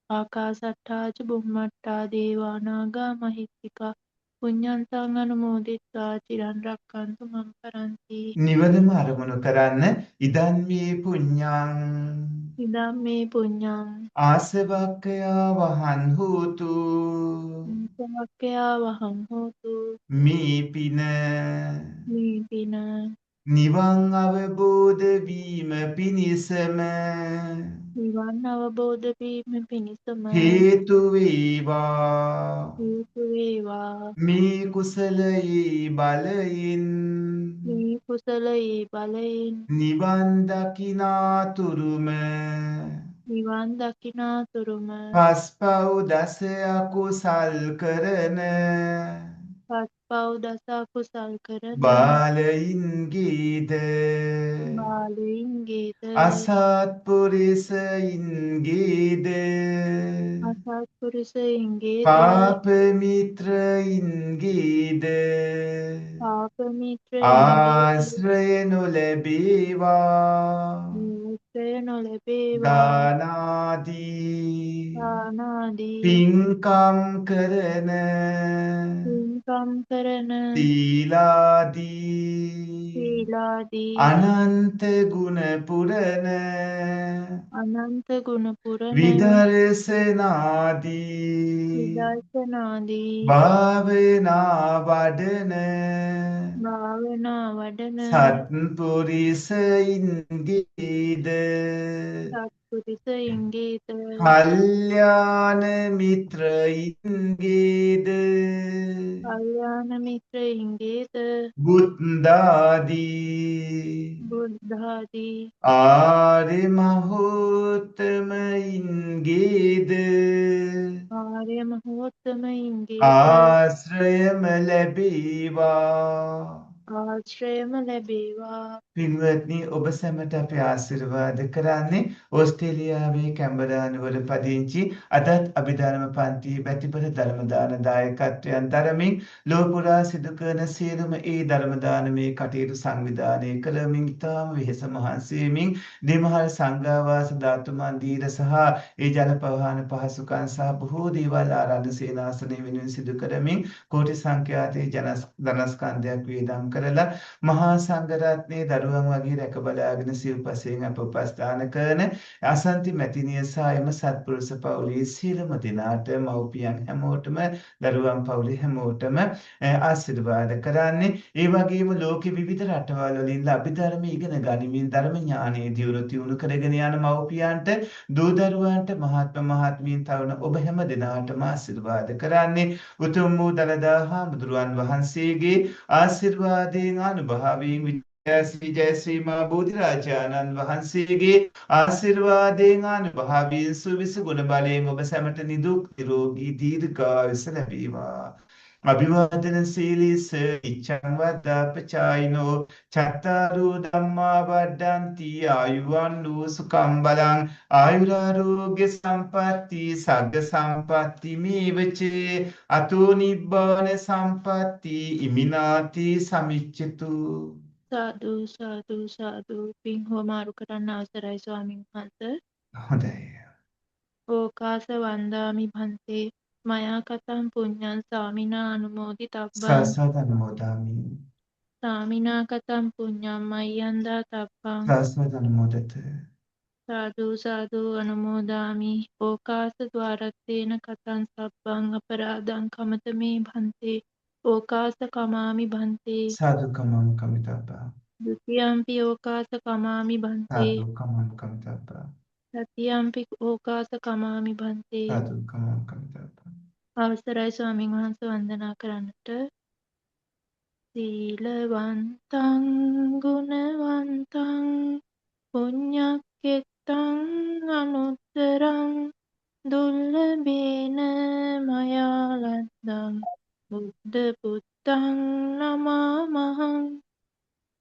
ආකාසට්ටා ච බුම්මට්ටා දේවා නාග මහිත්‍තිකා පුඤ්ඤන්තං අනුමෝදිत्वा චිරන් රක්ඛන්තු මම් පරන්ති. නිවනම අරමුණු කරන්න ඉදන් මේ පුඤ්ඤං ඉදම් මේ පුඤ්ඤං ආසවක්ඛයා වහන් හෝතු සමක්ඛයා වහං හෝතු මේ පින මේ පින නිවන් අවබෝධ වීම පිණිසම නිවන් අවබෝධ වීම පිණිසම හේතු වේවා හේතු වේවා. මේ කුසලයේ බලයෙන් මේ කුසලයේ බලයෙන් නිවන් දකිනාතුරුම නිවන් දකිනාතුරුම පස්පව් දස අකුසල් කරන පස්පව් දස අකුසල් කරන බාලයින්ගේද බාලයින්ගේද අසත්පුරිසයින්ගේද අසත්පුරුෂයින්ගේද පාප මිත්‍රයින්ගේද පාප මිත්‍රයින්ගේද ආශ්‍රය නොලැබේවා ආශ්‍රය නොලැබේවා. දානාදී දානාදී පින්කම් කරන පින්කම් කරන සීලාදී අනන්ත ගුණ පුරන අනන්ත ගුණ පුරන විදර්ශනාදී භාවනා වඩන භාවනා වඩන සත්පුරිසයින්ගේද සත්පුරුෂයින්ගේද කල්යාණ මිත්‍රයින්ගේද කල්යාණ මිත්‍රයින්ගේද බුද්ධාදී ආර්ය මහෝත්තමයින්ගේද ආර්ය මහෝත්තමයින්ගේද ආශ්‍රයම ලැබේවා ආශ්‍රයම ලැබේවා. පින්වත්නි ඔබ සැමට අපි ආශිර්වාද කරන්නේ ඕස්ට්‍රේලියාවේ කැම්බරා නුවර පදිංචි අදත් අභිධර්ම පන්තියේ බැතිපර ධර්ම දාන දායකත්වයන් දරමින් ලොව පුරා සිදු කරන සියලුම ඒ ධර්ම දානමේ කටයුතු සංවිධානය කළමින් ඉතාම වෙහෙස මහන්සි වෙමින් දෙමහල් සංඝාවාස ධාතු මන්දිර සහ ඒ ජලපවාහන පහසුකම් සහ බොහෝ දේවල් ආරාධන සේනාසනය වෙනුවෙන් සිදු කරමින් කෝටි සංඛ්‍යාතයේ ධනස්කන්ධයක් වේදම් කරලා මහා සංඝරත්නයේ දරුවන් වගේ රැක බලාගෙන සිව්පසයෙන් අප උපස්ථාන කරන අසන්ති මැතිනිය සහ එම සත්පුරුෂ පවුලේ සියලුම දෙනාට මව්පියන් හැමෝටම දරුවන් පවුලේ හැමෝටම ආශිර්වාද කරන්නේ. ඒ වගේම ලෝකෙ විවිධ රටවල් වලින් අභිධර්ම ඉගෙන ගනිමින් ධර්ම ඥානෙ දියුණු කරගෙන යන මව්පියන්ට දූ දරුවන්ට මහත්ම මහත්මීන් තවන ඔබ හැම දෙනාටම ආශිර්වාද කරන්නේ. උතුම් වූ දළදා හාමුදුරුවන් වහන්සේගේ ආශිර්වාදයෙන් අනුභවයෙන් ජයශ්‍රී මා බෝධිරාජානන් වහන්සේගේ ආශිර්වාදයෙන් අනුභවයෙන් සුවිස ගුණ බලයෙන් ඔබ සැමට නිදුක් නිරෝගී දීර්ඝායුෂ ලැබේවා. අභිවාදන සීලිස ඉච්ඡං වද්දාපචායිනෝ චත්තාරෝ ධම්මා වඩ්ඩಂತಿ ආයුවන්නෝ සුඛං බලං ආයුරාෝග්‍ය සම්පatti සග්ග සම්පatti මේවචේ අතෝ නිබ්බාන සම්පatti ඉමිනාති සමිච්ඡතු. සාදු සාදු සාදු. පින් හොමාරු කරන්න අවසරයි ස්වාමීන් වහන්සේ. හොඳයි. ඕකාස වන්දාමි භන්තේ මයා කතං පුඤ්ඤං සාමිනා අනුමෝදිතබ්බං සාසද අනුමෝදාමි. සාමිනා කතං පුඤ්ඤං මය්යන්දා තබ්බං සාසද අනුමෝදත. සාදු සාදු අනුමෝදාමි. ඕකාස ద్వාරත්තේන කතං සබ්බං අපරාධං කමතමේ භන්තේ ඕකාස කමාමි භන්තේ සාදු කමං කමිතබ්බා. ဒုတိယံ පි ඕකාස කමාමි භන්තේ සාදු කමං කමිතබ්බා. තතියම්පි ඕකාස කමාමි භන්තේ. සාදු කමං කමිතබ්බා. අවසරයි ස්වාමීන් වහන්සේ වන්දනා කරන්නට. සීලවන්තං ගුණවන්තං පුඤ්ඤක්කෙත්තං අනුත්තරං දුර්ලභේන මයා ලද්දං බුද්ධ පුත්තං නමාමහං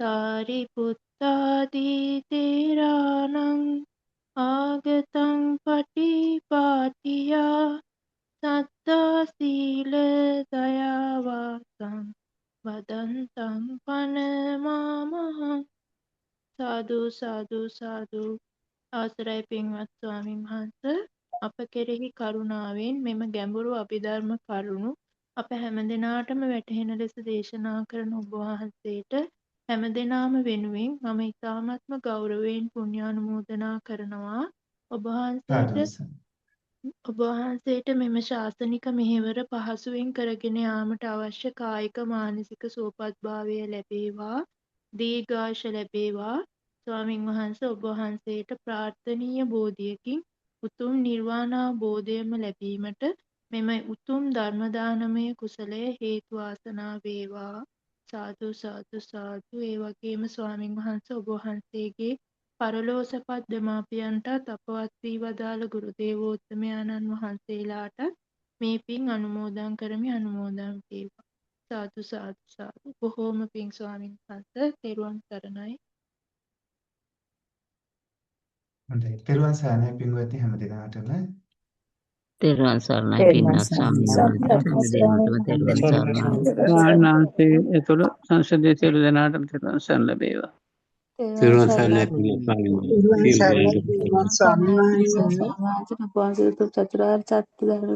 සාරිපුත්තාදී තේරාණං ආගතං පටිපාටියා මෙත්තා සීල දයාවාසං වදන්තං පනමාමහං. සාදු සාදු සාදු. අවසරයි පින්වත් ස්වාමීන් වහන්ස, අප කෙරෙහි කරුණාවෙන් මෙම ගැඹුරු අභිධර්ම කරුණු අප හැමදෙනාටම වැටහෙන ලෙස දේශනා කරන ඔබ වහන්සේට හැමදෙනාම වෙනුවෙන් මම ඉතාමත්ම ගෞරවයෙන් පුණ්‍යානුමෝදනා කරනවා. ඔබ වහන්සේට මෙම ශාසනික මෙහෙවර පහසුවෙන් කරගෙන යාමට අවශ්‍ය කායික මානසික සුවපත්භාවය ලැබේවා, දීර්ඝායුෂ ලැබේවා. ස්වාමින් වහන්සේ, ඔබ වහන්සේට ප්‍රාර්ථනීය බෝධියකින් උතුම් නිර්වාණාවබෝධයම ලැබීමට මෙම උතුම් ධර්ම දානමය කුසලය හේතු වාසනා වේවා. සාදු සාදු සාදු. ඒ වගේම ස්වාමින් වහන්සේ, ඔබ වහන්සේගේ පරලෝසපත් දෙමාපියන්ටත් අපවත් වී වදාළ ගුරු දේවෝත්තමයන්න් වහන්සේලාට මේ පින් අනුමෝදන් කරමි. අනුමෝදන් වේවා. සාදු සාදු සාදු. බොහෝම පින් ස්වාමින් වහන්සේ. තෙරුවන් සරණයි. හොඳයි. තෙරුවන් සරණයි පින්වත්නි හැමදෙනාටම. තෙරුවන් සරණයි පින්වත් ස්වාමීන් වහන්සේ. හැමදෙනාටම තෙරුවන් සරණයි. වානාන්සේ එතුළු සංසදයේ සියලු දෙනාටම තෙරුවන් සරණ ලැබේවා. තෙරුවන් සරණයි පින්වත් ස්වාමීන් වහන්සේ. චතුරාර්ය සත්‍ය ධර්ම